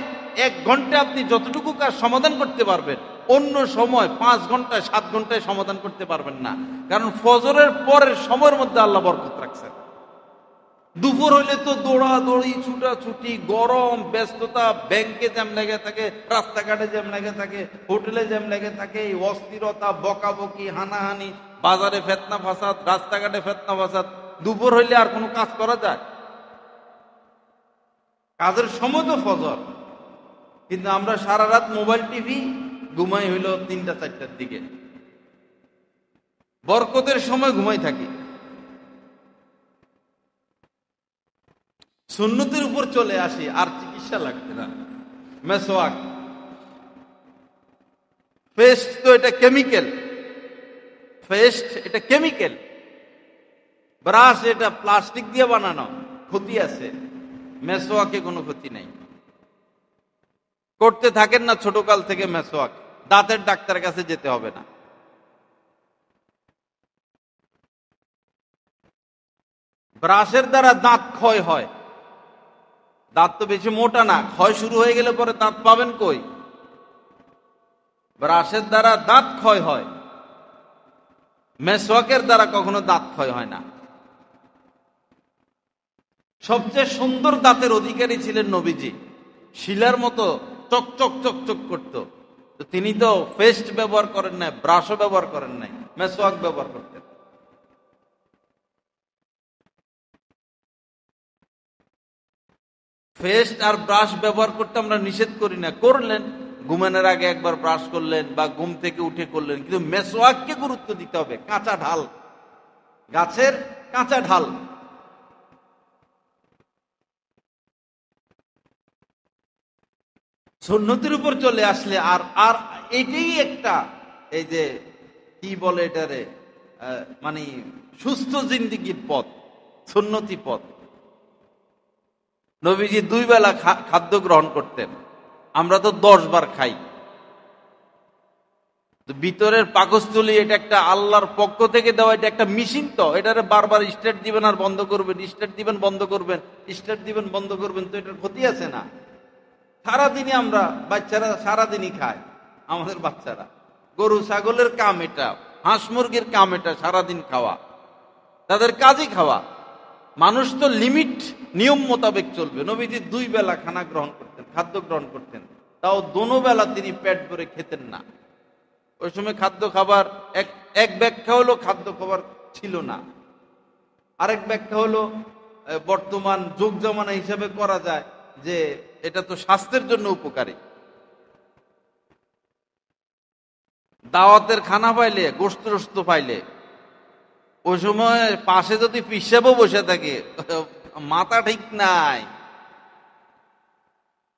1 ঘন্টা আপনি যতটুকু কাজ সমাধান করতে পারবেন, অন্য সময় 5 ঘন্টায় 7 ঘন্টায় সমাধান করতে পারবেন না। কারণ ফজরের পরের সময়ের মধ্যে আল্লাহ বরকত রাখছেন। দুপুর হইলে তো দৌড়াদৌড়ি, ছুটাছুটি, গরম, ব্যস্ততা, ব্যাংকে জ্যাম লেগে থাকে, রাস্তাঘাটে জ্যাম লেগে থাকে, হোটেলে জ্যাম লেগে থাকে, অস্থিরতা, বকাবকি, হানাহানি, বাজারে ফেতনা ফাসাদ, রাস্তাঘাটে ফেতনা ফাসাদ। দুপুর হইলে আর কোনো কাজ করা যায়? কাজের সময় তো ফজর, কিন্তু আমরা সারা রাত মোবাইল টিভি, ঘুমাই হইল 3টা-4টার দিকে। বরকতের সময় ঘুমাই থাকি। সুন্নতের উপর চলে আসি, আর চিকিৎসা লাগবে না। মেসওয়াক, পেস্ট তো এটা কেমিক্যাল, পেস্ট এটা কেমিক্যাল। ব্রাশ এটা প্লাস্টিক দিয়ে বানানো, ক্ষতি আছে। মেসওয়াকে কোনো ক্ষতি নাই। করতে থাকেন না ছোটকাল থেকে মেসওয়াক, দাঁতের ডাক্তারের কাছে যেতে হবে না। ব্রাশের দ্বারা দাঁত ক্ষয় হয়। দাঁত তো বেশি মোটা না, ক্ষয় শুরু হয়ে গেলে পরে দাঁত পাবেন কই? ব্রাশের দ্বারা দাঁত ক্ষয় হয়, মেসওয়াকের দ্বারা কখনো দাঁত ক্ষয় হয় না। সবচেয়ে সুন্দর দাঁতের অধিকারী ছিলেন নবীজি, শিলার মতো চকচক চকচক করত। তিনি তো পেস্ট ব্যবহার করেন নাই, ব্রাশও ব্যবহার করেন নাই, মেসওয়াক ব্যবহার করতেন। পেস্ট আর ব্রাশ ব্যবহার করতে আমরা নিষেধ করি না, করলেন ঘুমানোর আগে একবার ব্রাশ করলেন বা ঘুম থেকে উঠে করলেন, কিন্তু মেসওয়াককে গুরুত্ব দিতে হবে। কাঁচা ঢাল, গাছের কাঁচা ঢাল। সুন্নতের উপর চলে আসলে আর আর এটাই একটা, এই যে কি বলে এটারে, মানে সুস্থ জিন্দেগির পথ, সুন্নতি পথ। নবীজি 2 বেলা খাদ্য গ্রহণ করতেন, আমরা তো 10 বার খাই। ভিতরের পাকস্থলী এটা একটা আল্লাহর পক্ষ থেকে দেওয়া, এটা একটা মেশিন। তো এটারে বারবার স্টার্ট দিবেন আর বন্ধ করবেন, স্টার্ট দিবেন বন্ধ করবেন, স্টার্ট দিবেন বন্ধ করবেন, তো এটার ক্ষতি আছে না? সারাদিনই আমরা, বাচ্চারা সারাদিনই খায়, আমাদের বাচ্চারা। গরু ছাগলের কাম এটা, হাঁস মুরগির কাম এটা, সারাদিন খাওয়া, তাদের কাজই খাওয়া। মানুষ তো লিমিট, নিয়ম মোতাবেক চলবে। নবীজি 2 বেলা খানা গ্রহণ করতেন, খাদ্য গ্রহণ করতেন, তাও দোনো বেলা তিনি পেট ভরে খেতেন না। ওই সময় খাদ্য খাবার এক ব্যাখ্যা হলো খাদ্য খাবার ছিল না, আরেক ব্যাখ্যা হলো বর্তমান যুগ জামানা হিসাবে করা যায় যে এটা তো স্বাস্থ্যের জন্য উপকারী। দাওয়াতের খানা পাইলে, গোশত টোস্ত পাইলে, ওই সময় পাশে যদি পিসাবও বসে থাকে, মাথা ঠিক নাই,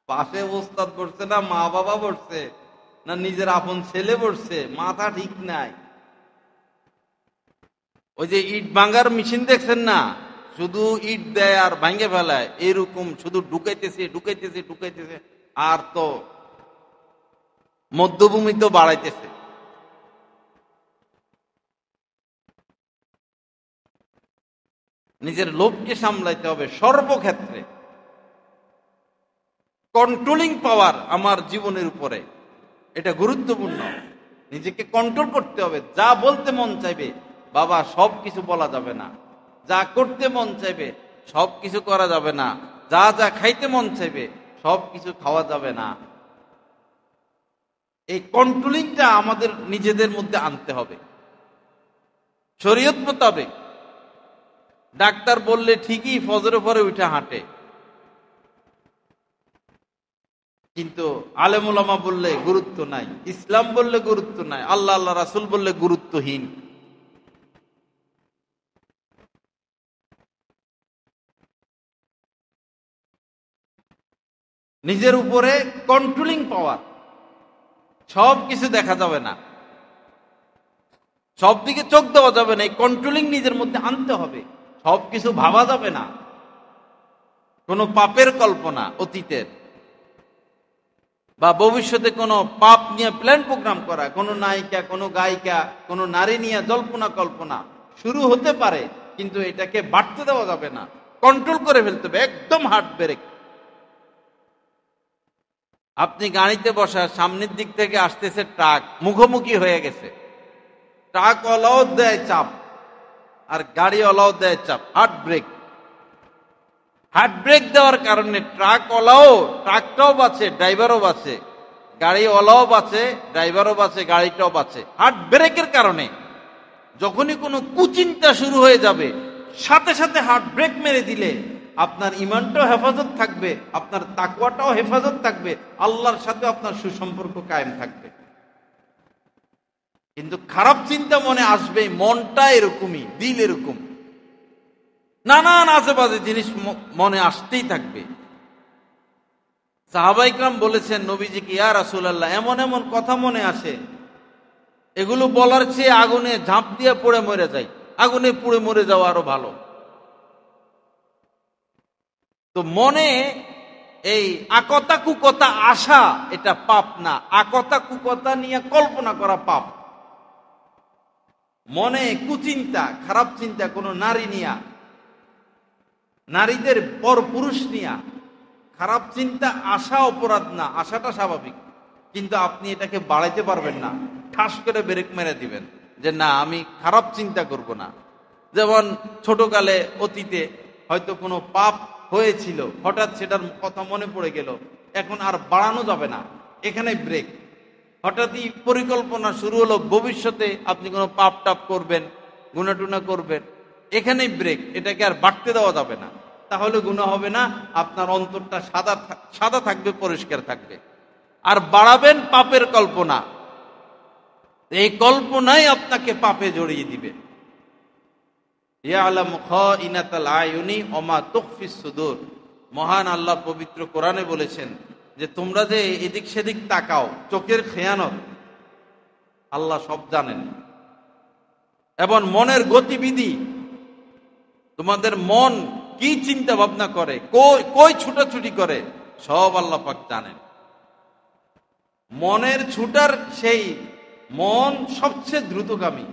পাশে ওস্তাদ বসছে না মা বাবা বসছে না নিজের আপন ছেলে বসছে, মাথা ঠিক নাই। ওই যে ইট ভাঙার মেশিন দেখছেন না, শুধু ইট দেয় আর ভাঙে ফেলায়, এরকম শুধু ঢুকাইতেছে ঢুকাইতেছে ঢুকাইতেছে, আর তো মধ্যভূমি তো বাড়াইতেছে। নিজের লোভকে সামলাইতে হবে সর্বক্ষেত্রে। কন্ট্রোলিং পাওয়ার আমার জীবনের উপরে, এটা গুরুত্বপূর্ণ। নিজেকে কন্ট্রোল করতে হবে। যা বলতে মন চাইবে বাবা সব কিছু বলা যাবে না, যা করতে মন চাইবে সব কিছু করা যাবে না, যা যা খাইতে মন চাইবে সব কিছু খাওয়া যাবে না। এই কন্ট্রোলিংটা আমাদের নিজেদের মধ্যে আনতে হবে শরীয়ত মোতাবেক। ডাক্তার বললে ঠিকই ফজরে পরে উঠে হাঁটে, কিন্তু আলেম ওলামা বললে গুরুত্ব নাই, ইসলাম বললে গুরুত্ব নাই, আল্লাহ আল্লাহ রাসূল বললে গুরুত্বহীন। নিজের উপরে কন্ট্রোলিং পাওয়ার। সব কিছু দেখা যাবে না, সব দিকে চোখ দেওয়া যাবে না, এই কন্ট্রোলিং নিজের মধ্যে আনতে হবে। সব কিছু ভাবা যাবে না। কোনো পাপের কল্পনা অতীতের বা ভবিষ্যতে কোনো পাপ নিয়ে প্ল্যান প্রোগ্রাম করা, কোনো নায়িকা, কোনো গায়িকা, কোনো নারী নিয়ে জল্পনা কল্পনা শুরু হতে পারে, কিন্তু এটাকে বাড়তে দেওয়া যাবে না, কন্ট্রোল করে ফেলতে হবে, একদম হার্ট ব্রেক। আপনি গাড়িতে বসা, সামনের দিক থেকে আসতেছে ট্রাক, মুখোমুখি হয়ে গেছে, ট্রাক ওয়ালাও দেয় চাপ আর গাড়ি ওয়ালাও দেয় চাপ, হার্ট ব্রেক। হার্ট ব্রেক দেওয়ার কারণে ট্রাক ওয়ালাও, ট্রাকটাও বাঁচে, ড্রাইভারও বাঁচে, গাড়ি ওয়ালাও বাঁচে, ড্রাইভারও বাঁচে, গাড়িটাও বাঁচে। হার্ট ব্রেকের কারণে যখনই কোনো কুচিন্তা শুরু হয়ে যাবে, সাথে সাথে হার্ট ব্রেক মেরে দিলে আপনার ঈমানটাও হেফাজত থাকবে, আপনার তাকওয়াটাও হেফাজত থাকবে, আল্লাহর সাথে আপনার সুসম্পর্ক কায়েম থাকবে। কিন্তু খারাপ চিন্তা মনে আসবে, মনটা এরকমই, দিল এরকম, নানান আশেপাশে জিনিস মনে আসতেই থাকবে। সাহাবায়ে কেরাম বলেছেন নবীজিকে, ইয়া রাসূলুল্লাহ, এমন এমন কথা মনে আসে, এগুলো বলার চেয়ে আগুনে ঝাঁপ দিয়ে পড়ে মরে যায়, আগুনে পুড়ে মরে যাওয়া আরো ভালো। তো মনে এই আকতা কুকতা আশা, এটা পাপ না। আকতা কুকতা নিয়ে কল্পনা করা পাপ। মনে কুচিন্তা, খারাপ চিন্তা, কোনো নারী নিয়া, নারীদের পর পুরুষ নিয়া খারাপ চিন্তা আশা অপরাধ না, আশাটা স্বাভাবিক, কিন্তু আপনি এটাকে বাড়াইতে পারবেন না। ঠাস করে ব্রেক মেরে দিবেন যে না, আমি খারাপ চিন্তা করব না। যেমন ছোটকালে অতীতে হয়তো কোনো পাপ হয়েছিল, হঠাৎ সেটার কথা মনে পড়ে গেল, এখন আর বাড়ানো যাবে না, এখানে ব্রেক। হঠাৎই পরিকল্পনা শুরু হলো, ভবিষ্যতে আপনি কোনো পাপ টাপ করবেন, গুনাহ টুনা করবেন, এখানেই ব্রেক, এটাকে আর বাড়তে দেওয়া যাবে না। তাহলে গুনাহ হবে না, আপনার অন্তরটা সাদা থাকবে, পরিষ্কার থাকবে। আর বাড়াবেন পাপের কল্পনা, এই কল্পনাই আপনাকে পাপে জড়িয়ে দিবে। ইয়ালামু খাইনাতাল আয়ুনি ওয়া মা তুখফিস সুদূর। মহান আল্লাহ পবিত্র কোরআনে বলেছেন যে তোমরা যে এদিক সেদিক তাকাও, চোখের খেয়ানত, আল্লাহ সব জানেন। এবং মনের গতিবিধি, তোমাদের মন কি চিন্তা ভাবনা করে, কই ছুটাছুটি করে, সব আল্লাহ পাক জানেন। মনের ছুটার, সেই মন সবচেয়ে দ্রুতগামী।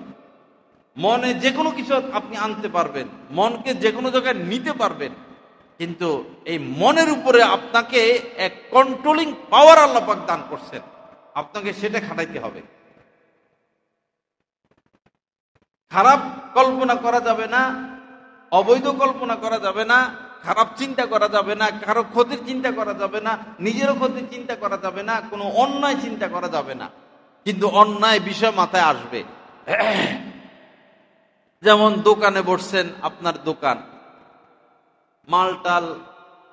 মনে যে কোনো কিছু আপনি আনতে পারবেন, মনকে যে কোনো জায়গায় নিতে পারবেন, কিন্তু এই মনের উপরে আপনাকে এক কন্ট্রোলিং পাওয়ার আল্লাহ পাক দান করছেন, আপনাকে সেটা খাটাইতে হবে। খারাপ কল্পনা করা যাবে না, অবৈধ কল্পনা করা যাবে না, খারাপ চিন্তা করা যাবে না, কারো ক্ষতির চিন্তা করা যাবে না, নিজেরও ক্ষতির চিন্তা করা যাবে না, কোনো অন্যায় চিন্তা করা যাবে না। কিন্তু অন্যায় বিষয় মাথায় আসবে। যেমন দোকানে বসছেন, আপনার দোকান, মালটাল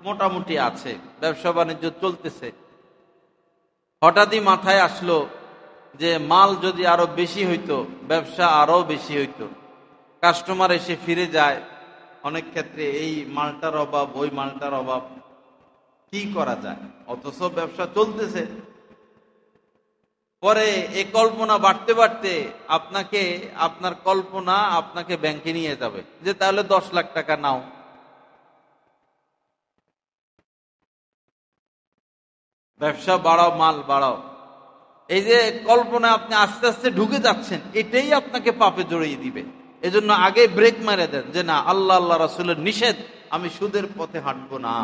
মোটামুটি আছে, ব্যবসা বাণিজ্য চলতেছে, হঠাৎই মাথায় আসলো যে মাল যদি আরো বেশি হইতো, ব্যবসা আরো বেশি হইতো, কাস্টমার এসে ফিরে যায়, অনেক ক্ষেত্রে এই মালটার অভাব, ওই মালটার অভাব, কি করা যায়, অথচ ব্যবসা চলতেছে। পরে এই কল্পনা বাড়তে বাড়তে আপনাকে, আপনার কল্পনা আপনাকে ব্যাংকে নিয়ে যাবে যে তাহলে 10 লাখ টাকা নাও। ব্যবসা বাড়াও, মাল বাড়াও, এই যে কল্পনা আপনি আস্তে আস্তে ঢুকে যাচ্ছেন, এটাই আপনাকে পাপে জড়িয়ে দিবে। এজন্য আগে ব্রেক মেরে দেন যে না, আল্লাহ আল্লাহ রাসূলের নিষেধ, আমি সুদের পথে হাঁটবো না।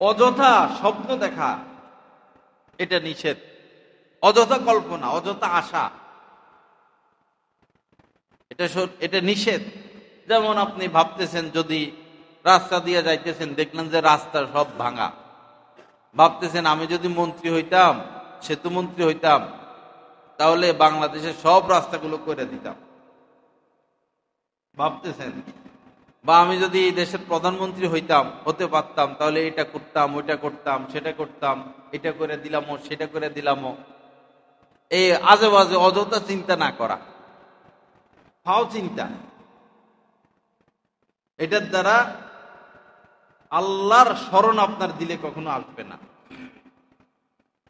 অযথা স্বপ্ন দেখা, এটা নিষেধ। অযথা কল্পনা, অযথা আশা, এটা নিষেধ। যেমন আপনি ভাবতেছেন, যদি রাস্তা দিয়ে যাইতেছেন, দেখলেন যে রাস্তা সব ভাঙা, ভাবতেছেন আমি যদি মন্ত্রী হইতাম, সেতু মন্ত্রী হইতাম, তাহলে বাংলাদেশের সব রাস্তাগুলো করে দিতাম, ভাবতেছেন। বা আমি যদি এই দেশের প্রধানমন্ত্রী হতে পারতাম, তাহলে এটা করতাম, ওইটা করতাম, সেটা করতাম, এটা করে দিলাম, সেটা করে দিলাম। এই আজে বাজে অযথা চিন্তা না করা, ফাও চিন্তা, এটার দ্বারা আল্লাহর স্মরণ আপনার দিলে কখনো আসবে না।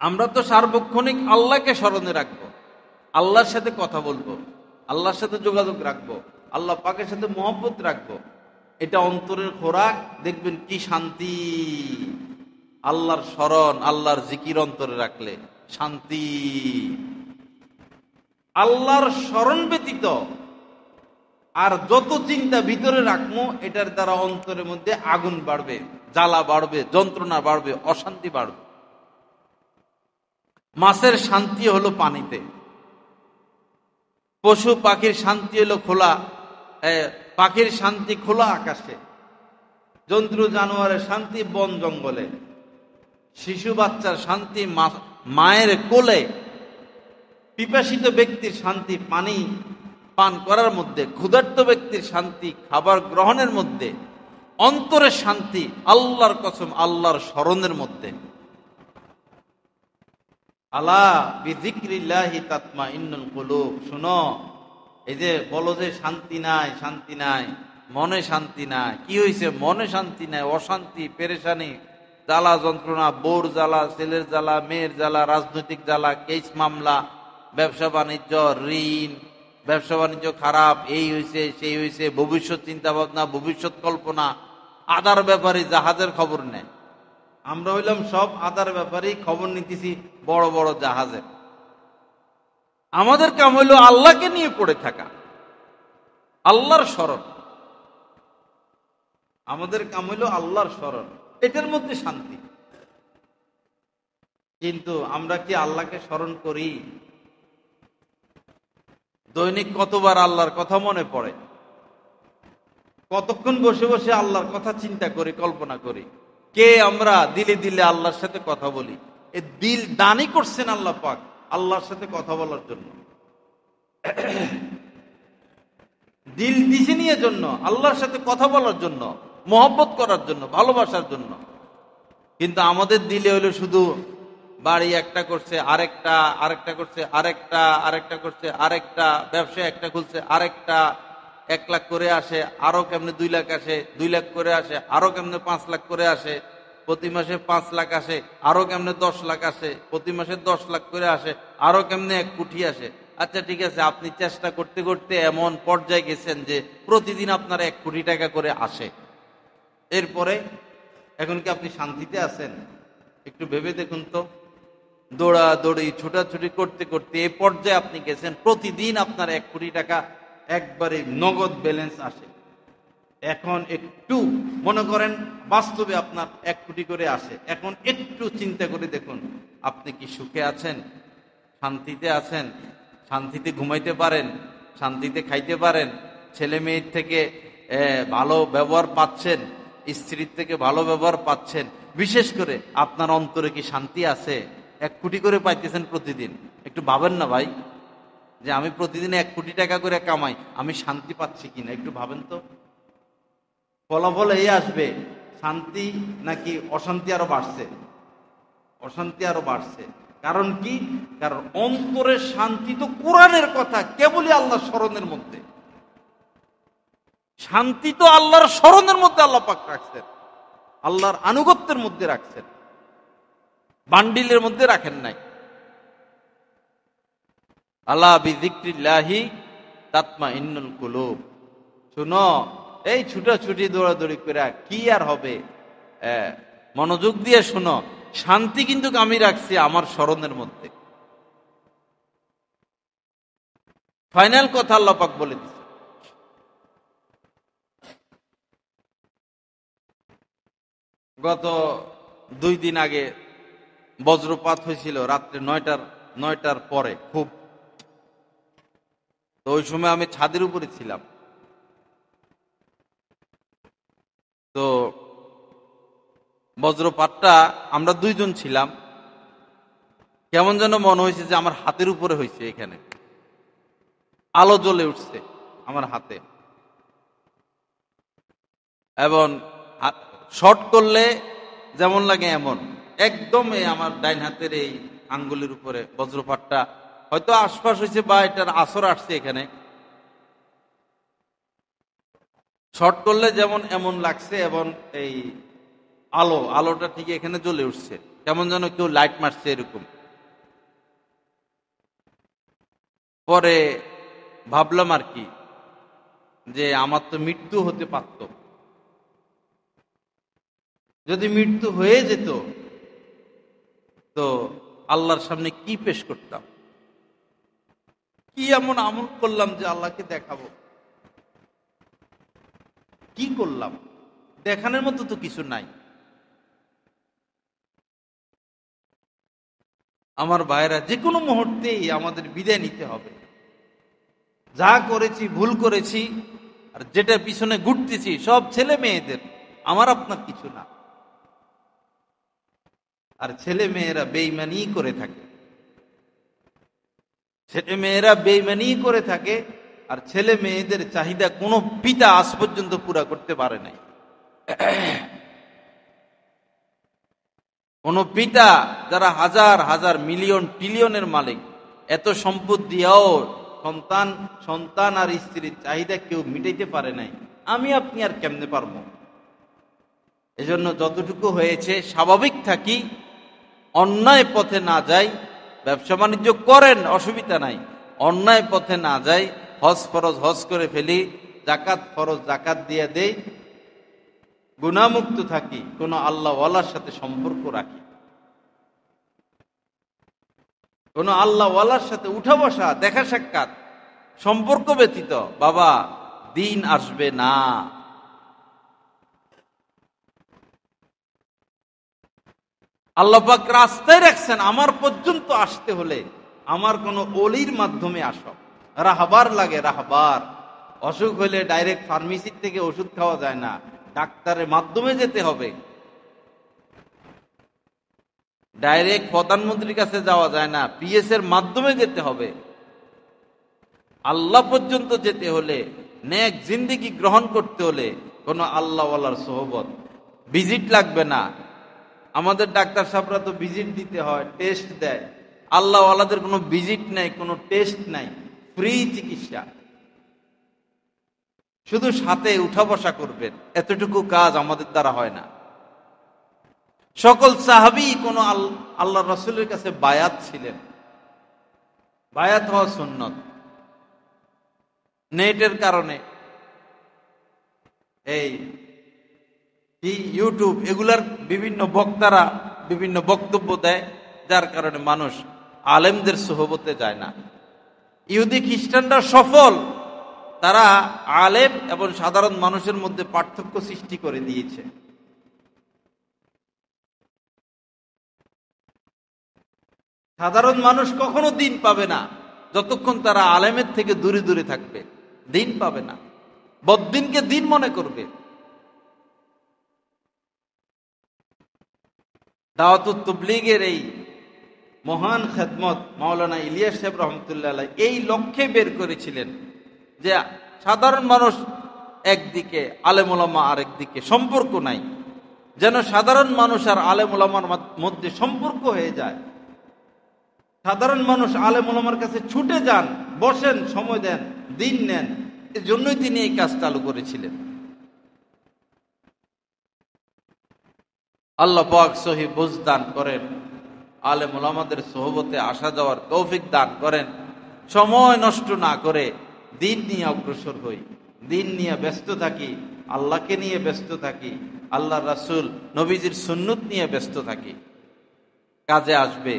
আমরা তো সার্বক্ষণিক আল্লাহকে স্মরণে রাখবো, আল্লাহর সাথে কথা বলবো, আল্লাহর সাথে যোগাযোগ রাখবো, আল্লাহ পাকের সাথে মহব্বত রাখবো, এটা অন্তরের খোরাক। দেখবেন কি শান্তি। আল্লাহর স্মরণ, আল্লাহর জিকির অন্তরে রাখলে শান্তি। আল্লাহর স্মরণ ব্যতীত আর যত চিন্তা ভিতরে রাখবো, এটার দ্বারা অন্তরের মধ্যে আগুন বাড়বে, জ্বালা বাড়বে, যন্ত্রণা বাড়বে, অশান্তি বাড়বে। মাছের শান্তি হলো পানিতে, পশু পাখির শান্তি হলো পাখির শান্তি খোলা আকাশে, জন্তু জানোয়ারের শান্তি বন জঙ্গলে, শিশু বাচ্চার শান্তি মায়ের কোলে, পিপাসিত ব্যক্তির শান্তি পানি পান করার মধ্যে, ক্ষুধার্ত ব্যক্তির শান্তি খাবার গ্রহণের মধ্যে, অন্তরের শান্তি আল্লাহর কসম আল্লাহর স্মরণের মধ্যে। আলা বিযিকরিল্লাহি তাতমাইন্নুল কুলুব। শুনো, এই যে বলো যে শান্তি নাই, শান্তি নাই, মনে শান্তি নাই, কি হয়েছে? মনে শান্তি নাই, অশান্তি, পেরেশানি, জ্বালা যন্ত্রণা, বোর জ্বালা, ছেলের জ্বালা, মেয়ের জ্বালা, রাজনৈতিক জ্বালা, কেস মামলা, ব্যবসা বাণিজ্য, ঋণ, ব্যবসা বাণিজ্য খারাপ, এই হয়েছে সেই হয়েছে, ভবিষ্যৎ চিন্তা ভাবনা, ভবিষ্যৎ কল্পনা, আদার ব্যাপারে জাহাজের খবর নেয়। আমরা হইলাম সব আদার ব্যাপারেই খবর নিতেছি, বড় বড় জাহাজের। আমাদের কাম হইল আল্লাহকে নিয়ে পড়ে থাকা, আল্লাহর স্মরণ। আমাদের কাম হইল আল্লাহর স্মরণ, এটার মধ্যে শান্তি। কিন্তু আমরা কি আল্লাহকে স্মরণ করি? দৈনিক কতবার আল্লাহর কথা মনে পড়ে? কতক্ষণ বসে বসে আল্লাহর কথা চিন্তা করি, কল্পনা করি? কে আমরা দিলে দিলে আল্লাহর সাথে কথা বলি? এ দিল দানই করছেন আল্লাহ পাক আল্লাহর সাথে কথা বলার জন্য। দিল দিছে নিয়ে জন্য, আল্লাহর সাথে কথা বলার জন্য, মহব্বত করার জন্য, ভালোবাসার জন্য। কিন্তু আমাদের দিলে হলো শুধু বাড়ি একটা করছে, আরেকটা, আরেকটা করছে, আরেকটা, আরেকটা করছে, আরেকটা, ব্যবসা একটা খুলছে, আরেকটা, 1 লাখ করে আসে, আরো কেমনে 2 লাখ আসে, 2 লাখ করে আসে, আরো কেমনে 5 লাখ করে আসে, প্রতি মাসে 5 লাখ আসে, আরো কেমনে 10 লাখ আসে, প্রতি মাসে 10 লাখ করে আসে, আরো কেমনে 1 কোটি আসে। আচ্ছা ঠিক আছে, আপনি চেষ্টা করতে করতে এমন পর্যায়ে গেছেন যে প্রতিদিন আপনার 1 কোটি টাকা করে আসে। এরপরে এখন কি আপনি শান্তিতে আছেন? একটু ভেবে দেখুন তো। দৌড়াদৌড়ি, ছোটাছুটি করতে করতে এই পর্যায়ে আপনি গেছেন, প্রতিদিন আপনার 1 কোটি টাকা একবারে নগদ ব্যালেন্স আসে। এখন একটু মনে করেন বাস্তবে আপনার 1 কোটি করে আসে। এখন একটু চিন্তা করে দেখুন, আপনি কি সুখে আছেন? শান্তিতে আছেন? শান্তিতে ঘুমাইতে পারেন? শান্তিতে খাইতে পারেন? ছেলে মেয়ের থেকে ভালো ব্যবহার পাচ্ছেন? স্ত্রীর থেকে ভালো ব্যবহার পাচ্ছেন? বিশেষ করে আপনার অন্তরে কি শান্তি আছে? 1 কোটি করে পাইতেছেন প্রতিদিন। একটু ভাবেন না ভাই, যে আমি প্রতিদিন 1 কোটি টাকা করে কামাই, আমি শান্তি পাচ্ছি কিনা একটু ভাবেন তো। ফলাফল এই আসবে, শান্তি নাকি অশান্তি আরো বাড়ছে? অশান্তি আরো বাড়ছে। কারণ কি? কারণ অন্তরের শান্তি তো কোরআনের কথা, কেবলই আল্লাহর স্মরণের মধ্যে। শান্তি তো আল্লাহর স্মরণের মধ্যে আল্লাহ পাক রাখছেন, আল্লাহর আনুগত্যের মধ্যে রাখছেন, বান্ডিলের মধ্যে রাখেন নাই। আলা বিযিকরিল্লাহি তাতমাইন্নুল কুলুব। শুনো, এই ছুটাছুটি দৌড়াদৌড়ি করে কি আর হবে? মনোযোগ দিয়ে শুনো, শান্তি কিন্তু আমি রাখছি আমার স্মরণের মধ্যে। ফাইনাল কথা আল্লাহ পাক বলে দিচ্ছে। গত 2 দিন আগে বজ্রপাত হয়েছিল রাত্রে 9টার পরে খুব। তো ওই সময় আমি ছাদের উপরে ছিলাম। তো বজ্রপাতটা আমরা 2 জন ছিলাম, কেমন যেন মনে হয়েছে যে আমার হাতের উপরে হয়েছে। এখানে আলো জ্বলে উঠছে আমার হাতে, এবং শর্ট করলে যেমন লাগে এমন একদম আমার ডাইন হাতের এই আঙ্গুলের উপরে বজ্রপাতটা হয়তো আশপাশ হয়েছে বা এটার আসর আসছে এখানে। শর্ট করলে যেমন এমন লাগছে, এবং এই আলোটা ঠিক এখানে জ্বলে উঠছে, কেমন যেন কেউ লাইট মারছে এরকম। পরে ভাবলাম আর কি, যে আমার তো মৃত্যু হতে পারত, যদি মৃত্যু হয়ে যেত তো আল্লাহর সামনে কি পেশ করতাম, কি এমন আমল করলাম যে আল্লাহকে দেখাবো, কি করলাম, দেখানোর মতো তো কিছু নাই। আমার ভাইরা, যে কোনো মুহূর্তেই আমাদের বিদায় নিতে হবে। যা করেছি ভুল করেছি, আর যেটা পিছনে ঘুরতেছি সব ছেলে মেয়েদের, আমার আপনার কিছু না। আর ছেলে মেয়েরা বেঈমানি করে থাকে, ছেলে মেয়েরা বেঈমানি করে থাকে। আর ছেলে মেয়েদের চাহিদা কোনো পিতা আজ পর্যন্ত পুরা করতে পারে নাই। কোন পিতা যারা হাজার হাজার মিলিয়ন ট্রিলিয়নের মালিক, এত সম্পদ দিয়াও সন্তান আর স্ত্রীর চাহিদা কেউ মিটাইতে পারে নাই। আমি আপনি আর কেমনে পারবো? এজন্য যতটুকু হয়েছে স্বাভাবিক থাকি, অন্যায় পথে না যাই। ব্যবসা বাণিজ্য করেন, অসুবিধা নাই, অন্যায় পথে না যাই। হজ ফরজ হজ করে ফেলি, জাকাত ফরজ জাকাত দিয়ে দেই, গুনাহমুক্ত থাকি, কোন আল্লাহওয়ালার সাথে সম্পর্ক রাখি। কোন আল্লাহওয়ালার সাথে উঠা বসা, দেখা সাক্ষাৎ, সম্পর্ক ব্যতীত বাবা দিন আসবে না। আল্লাহ পাক রাস্তায় রাখছেন, আমার পর্যন্ত আসতে হলে আমার কোন অলির মাধ্যমে আসো। রাহবার লাগে, রাহবার। অসুখ হলে ডাইরেক্ট ফার্মেসির থেকে ওষুধ খাওয়া যায় না, ডাক্তারের মাধ্যমে যেতে হবে। ডাইরেক্ট প্রধানমন্ত্রীর কাছে যাওয়া যায় না, পিএস এর মাধ্যমে যেতে হবে। আল্লাহ পর্যন্ত যেতে হলে, নেক জিন্দেগি গ্রহণ করতে হলে কোন আল্লাহওয়ালার সোহবত, ভিজিট লাগবে না। আমাদের ডাক্তার সাহেবরা তো ভিজিট দিতে হয়, টেস্ট দেয়। আল্লাহওয়ালাদের কোনো ভিজিট নাই, কোনো টেস্ট নাই, ফ্রি চিকিৎসা। শুধু সাথে উঠা বসা করবেন, এতটুকু কাজ আমাদের দ্বারা হয় না। সকল সাহাবী কোন আল্লাহ রাসূলের কাছে বায়াত ছিলেন। বায়াত হওয়া সুন্নত। নেটের কারণে, এই ইউটিউব, এগুলার বিভিন্ন বক্তারা বিভিন্ন বক্তব্য দেয়, যার কারণে মানুষ আলেমদের সোহবতে যায় না। ইহুদি খ্রিস্টানরা সফল, তারা আলেম এবং সাধারণ মানুষের মধ্যে পার্থক্য সৃষ্টি করে দিয়েছে। সাধারণ মানুষ কখনো দিন পাবে না যতক্ষণ তারা আলেমের থেকে দূরে দূরে থাকবে, দিন পাবে না, বদ্দিনকে দিন মনে করবে। দাওয়াতুত তাবলীগের এই মহান খেদমত মাওলানা ইলিয়াস সাহেব রহমতুল্লাহ আলাইহি এই লক্ষ্যে বের করেছিলেন যে সাধারণ মানুষ একদিকে, আলেম ওলামা আরেকদিকে, সম্পর্ক নাই, যেন সাধারণ মানুষ আর আলেম ওলামার মধ্যে সম্পর্ক হয়ে যায়। সাধারণ মানুষ আলেম ওলামার কাছে ছুটে যান, বসেন, সময় দেন, দিন নেন। এজন্যই তিনি এই কাজ চালু করেছিলেন। আল্লাহ পাক সহি বুঝ দান করেন, আলেম ওলামাদের সোহবতে আসা যাওয়ার তৌফিক দান করেন। সময় নষ্ট না করে দিন নিয়ে অগ্রসর হই, দিন নিয়ে ব্যস্ত থাকি, আল্লাহকে নিয়ে ব্যস্ত থাকি, আল্লাহ রাসূল নবীজির সুন্নত নিয়ে ব্যস্ত থাকি। কাজে আসবে।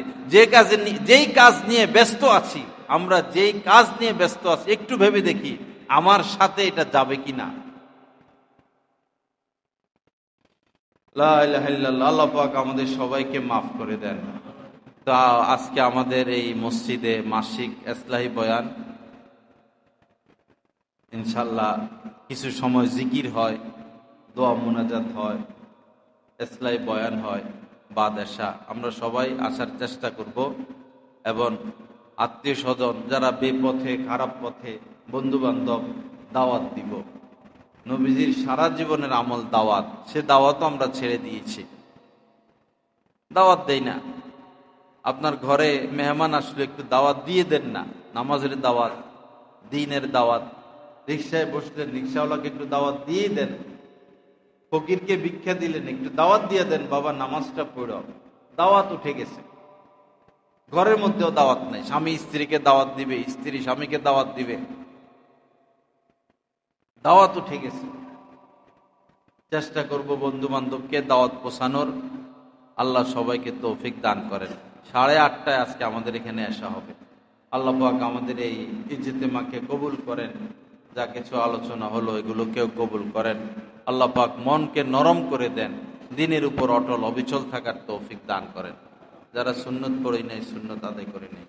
যেই কাজ নিয়ে ব্যস্ত আছি, আমরা যেই কাজ নিয়ে ব্যস্ত আছি, একটু ভেবে দেখি আমার সাথে এটা যাবে কিনা। লা ইলাহা ইল্লাল্লাহ। আল্লাহ পাক আমাদের সবাইকে মাফ করে দেন। তো আজকে আমাদের এই মসজিদে মাসিক ইসলাহি বয়ান, ইনশাল্লাহ কিছু সময় জিকির হয়, দোয়া মুনাজাত হয়, ইসলাহি বয়ান হয়, বাদ এশা। আমরা সবাই আসার চেষ্টা করব এবং আত্মীয় স্বজন যারা বেপথে, খারাপ পথে, বন্ধু বান্ধব, দাওয়াত দিব। নবীজির সারা জীবনের আমল দাওয়াত, সে দাওয়াতও আমরা ছেড়ে দিয়েছি, দাওয়াত দেই না। আপনার ঘরে মেহমান আসলে একটু দাওয়াত দিয়ে দেন না, নামাজের দাওয়াত, দ্বীনের দাওয়াত। রিক্সায় বসলেন, রিক্সাওয়ালাকে একটু দাওয়াত দিয়ে দেন। ফকিরকে ভিক্ষা দিলেন, একটু দাওয়াত দিয়ে দেন, বাবা নামাজটা পড়ো। দাওয়াত উঠে গেছে। ঘরের মধ্যেও দাওয়াত নেই। স্বামী স্ত্রীকে দাওয়াত দিবে, স্ত্রী স্বামীকে দাওয়াত দিবে, দাওয়াত উঠে গেছে। চেষ্টা করব বন্ধু বান্ধবকে দাওয়াত পৌঁছানোর। আল্লাহ সবাইকে তৌফিক দান করেন। 8:30 আজকে আমাদের এখানে আসা হবে। আল্লাহ পাক আমাদের এই ইজতেমাকে কবুল করেন। যা কিছু আলোচনা হলো এগুলোকেও কবুল করেন। আল্লাহ পাক মনকে নরম করে দেন, দিনের উপর অটল অবিচল থাকার তৌফিক দান করেন। যারা সুন্নত পড়ি নাই সুন্নত আদায় করে নেই।